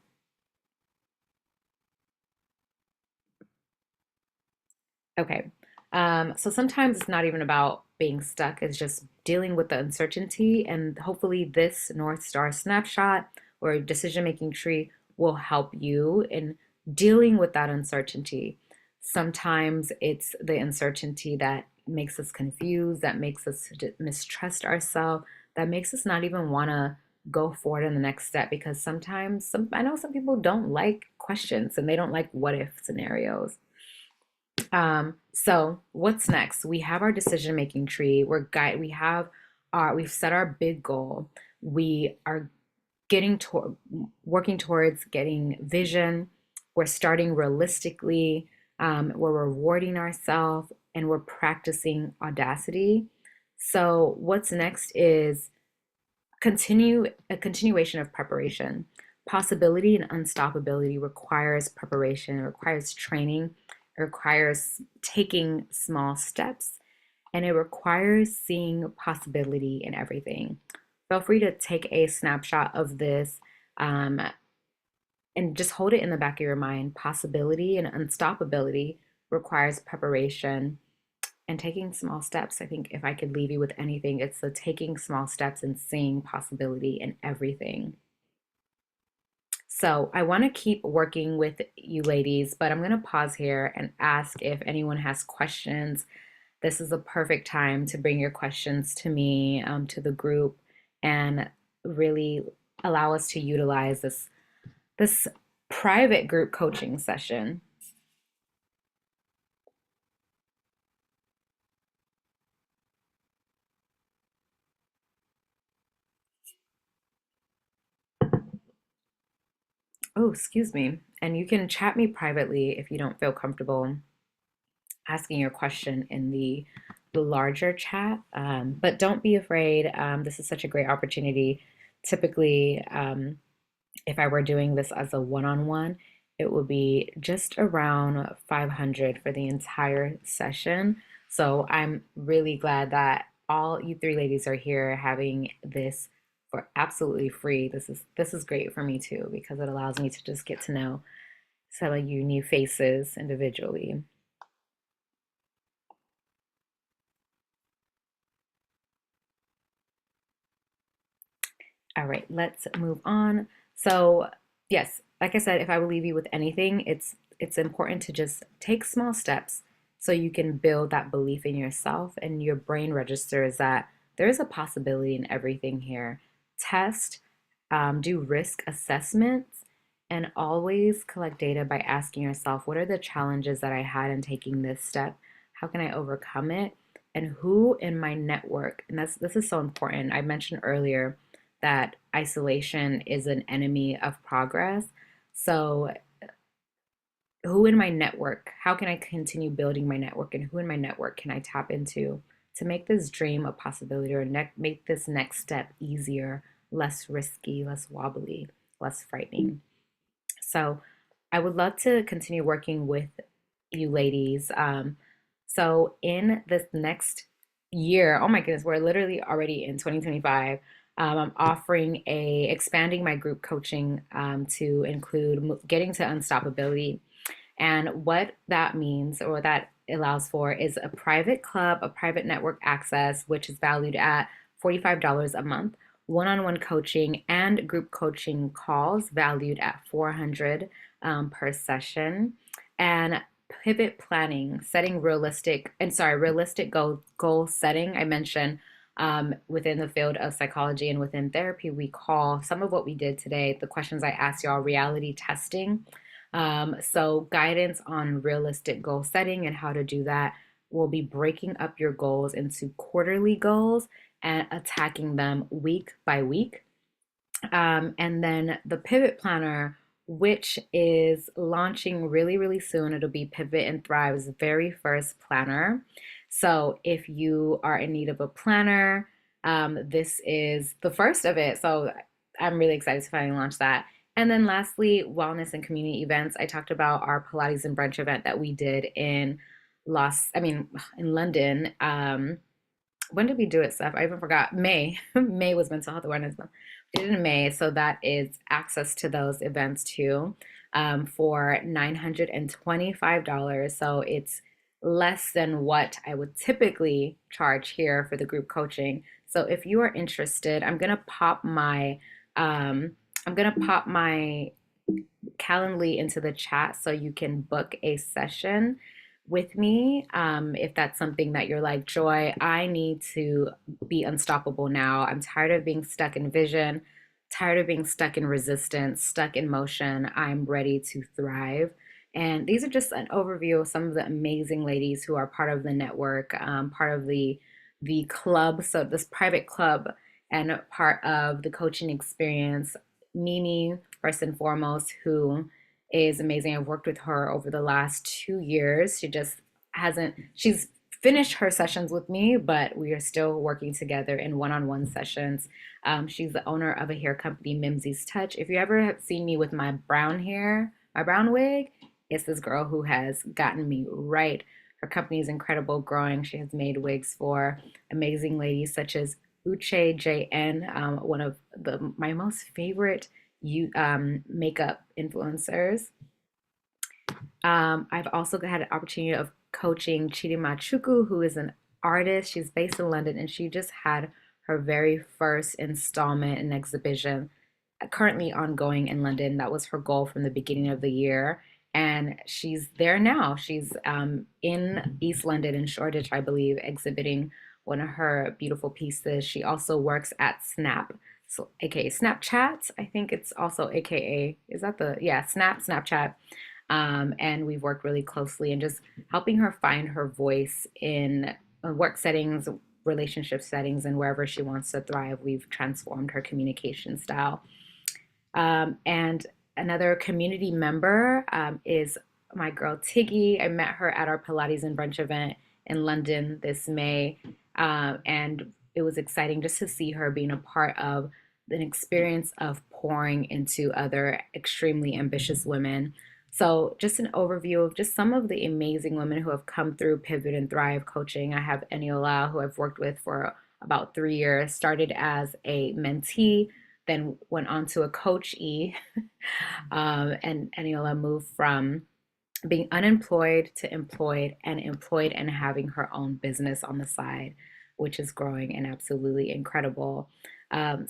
Okay. So sometimes it's not even about being stuck, it's just dealing with the uncertainty. And hopefully, this North Star snapshot or decision making tree will help you in dealing with that uncertainty. Sometimes it's the uncertainty that makes us confused, that makes us mistrust ourselves, that makes us not even want to go forward in the next step because sometimes I know some people don't like questions and they don't like what if scenarios. So what's next? We have our decision making tree. We've set our big goal. We are getting to working towards getting vision. We're starting realistically. We're rewarding ourselves and we're practicing audacity. So what's next is a continuation of preparation. Possibility and unstoppability requires preparation, it requires training, it requires taking small steps, and it requires seeing possibility in everything. Feel free to take a snapshot of this, um, and just hold it in the back of your mind. Possibility and unstoppability requires preparation and taking small steps. I think if I could leave you with anything, it's the taking small steps and seeing possibility in everything. So I want to keep working with you ladies, but I'm going to pause here and ask if anyone has questions. This is a perfect time to bring your questions to me, to the group, and really allow us to utilize this private group coaching session. Oh, excuse me. And you can chat me privately if you don't feel comfortable asking your question in the larger chat. But don't be afraid. This is such a great opportunity. Typically, if I were doing this as a one-on-one, it would be just around 500 for the entire session. So I'm really glad that all you three ladies are here having this for absolutely free. This is great for me too because it allows me to just get to know some of you new faces individually. All right, let's move on. So, yes, like I said, if I will leave you with anything, it's important to just take small steps so you can build that belief in yourself and your brain registers that there is a possibility in everything here. Test, do risk assessments, and always collect data by asking yourself, what are the challenges that I had in taking this step? How can I overcome it? And who in my network, and this is so important. I mentioned earlier that isolation is an enemy of progress. So, who in my network, how can I continue building my network, and who in my network can I tap into to make this dream a possibility or make this next step easier, less risky, less wobbly, less frightening? So, I would love to continue working with you ladies. So, in this next year, oh my goodness, we're literally already in 2025. I'm offering expanding my group coaching to include getting to unstoppability. And what that means or what that allows for is a private club, a private network access, which is valued at $45 a month, one-on-one coaching and group coaching calls valued at 400 per session, and pivot planning, setting realistic goal setting. I mentioned within the field of psychology and within therapy, we call some of what we did today, the questions I asked y'all, reality testing. So guidance on realistic goal setting and how to do that will be breaking up your goals into quarterly goals and attacking them week by week. And then the Pivot Planner, which is launching really, really soon. It'll be Pivot and Thrive's very first planner. So if you are in need of a planner, this is the first of it. So I'm really excited to finally launch that. And then lastly, wellness and community events. I talked about our Pilates and brunch event that we did in in London. When did we do it, Steph? I even forgot. May. May was Mental Health Awareness Month. We did it in May, so that is access to those events too, for $925. So it's less than what I would typically charge here for the group coaching. So if you are interested, I'm gonna pop my Calendly into the chat so you can book a session with me. If that's something that you're like, Joy, I need to be unstoppable now. I'm tired of being stuck in vision, tired of being stuck in resistance, stuck in motion. I'm ready to thrive. And these are just an overview of some of the amazing ladies who are part of the network, part of the club, so this private club, and part of the coaching experience. Mimi, first and foremost, who is amazing. I've worked with her over the last 2 years. She just hasn't, she's finished her sessions with me, but we are still working together in one on one sessions. She's the owner of a hair company, Mimsy's Touch. If you ever have seen me with my brown hair, my brown wig, it's this girl who has gotten me right. Her company is incredible, growing. She has made wigs for amazing ladies such as Uche JN, one of my most favorite makeup influencers. I've also had an opportunity of coaching Chidima Chukwu, who is an artist. She's based in London, and she just had her very first installment and exhibition currently ongoing in London. That was her goal from the beginning of the year. And she's there now. She's in East London in Shoreditch, I believe, exhibiting one of her beautiful pieces. She also works at Snap, so aka Snapchat. I think it's also aka, is that the, yeah, Snapchat. And we've worked really closely and just helping her find her voice in work settings, relationship settings, and wherever she wants to thrive. We've transformed her communication style. And another community member is my girl Tiggy. I met her at our Pilates and brunch event in London this May. And it was exciting just to see her being a part of an experience of pouring into other extremely ambitious women. So, just an overview of just some of the amazing women who have come through Pivot and Thrive coaching. I have Eniola, who I've worked with for about 3 years, started as a mentee, then went on to a coachee. And Eniola moved from being unemployed to employed and having her own business on the side, which is growing and absolutely incredible.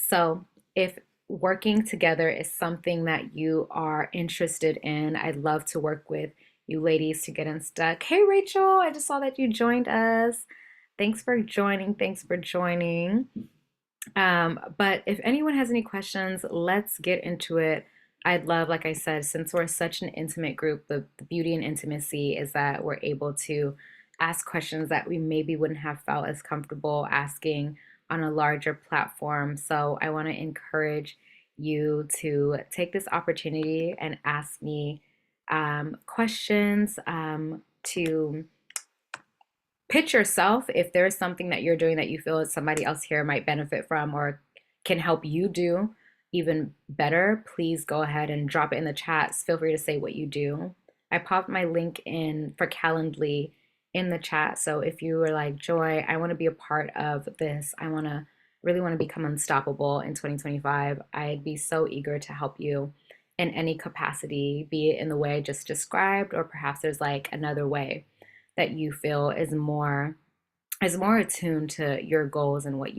So, if working together is something that you are interested in, I'd love to work with you ladies to get unstuck. Hey, Rachel, I just saw that you joined us. Thanks for joining. Thanks for joining. But if anyone has any questions, let's get into it. I'd love, like I said, since we're such an intimate group, the beauty and intimacy is that we're able to ask questions that we maybe wouldn't have felt as comfortable asking on a larger platform. So I want to encourage you to take this opportunity and ask me questions, to pitch yourself. If there's something that you're doing that you feel that somebody else here might benefit from or can help you do even better, please go ahead and drop it in the chats. Feel free to say what you do. I popped my link in for Calendly in the chat. So if you were like, Joy, I want to be a part of this, I want to really want to become unstoppable in 2025, I'd be so eager to help you in any capacity, be it in the way I just described, or perhaps there's like another way that you feel is more attuned to your goals and what you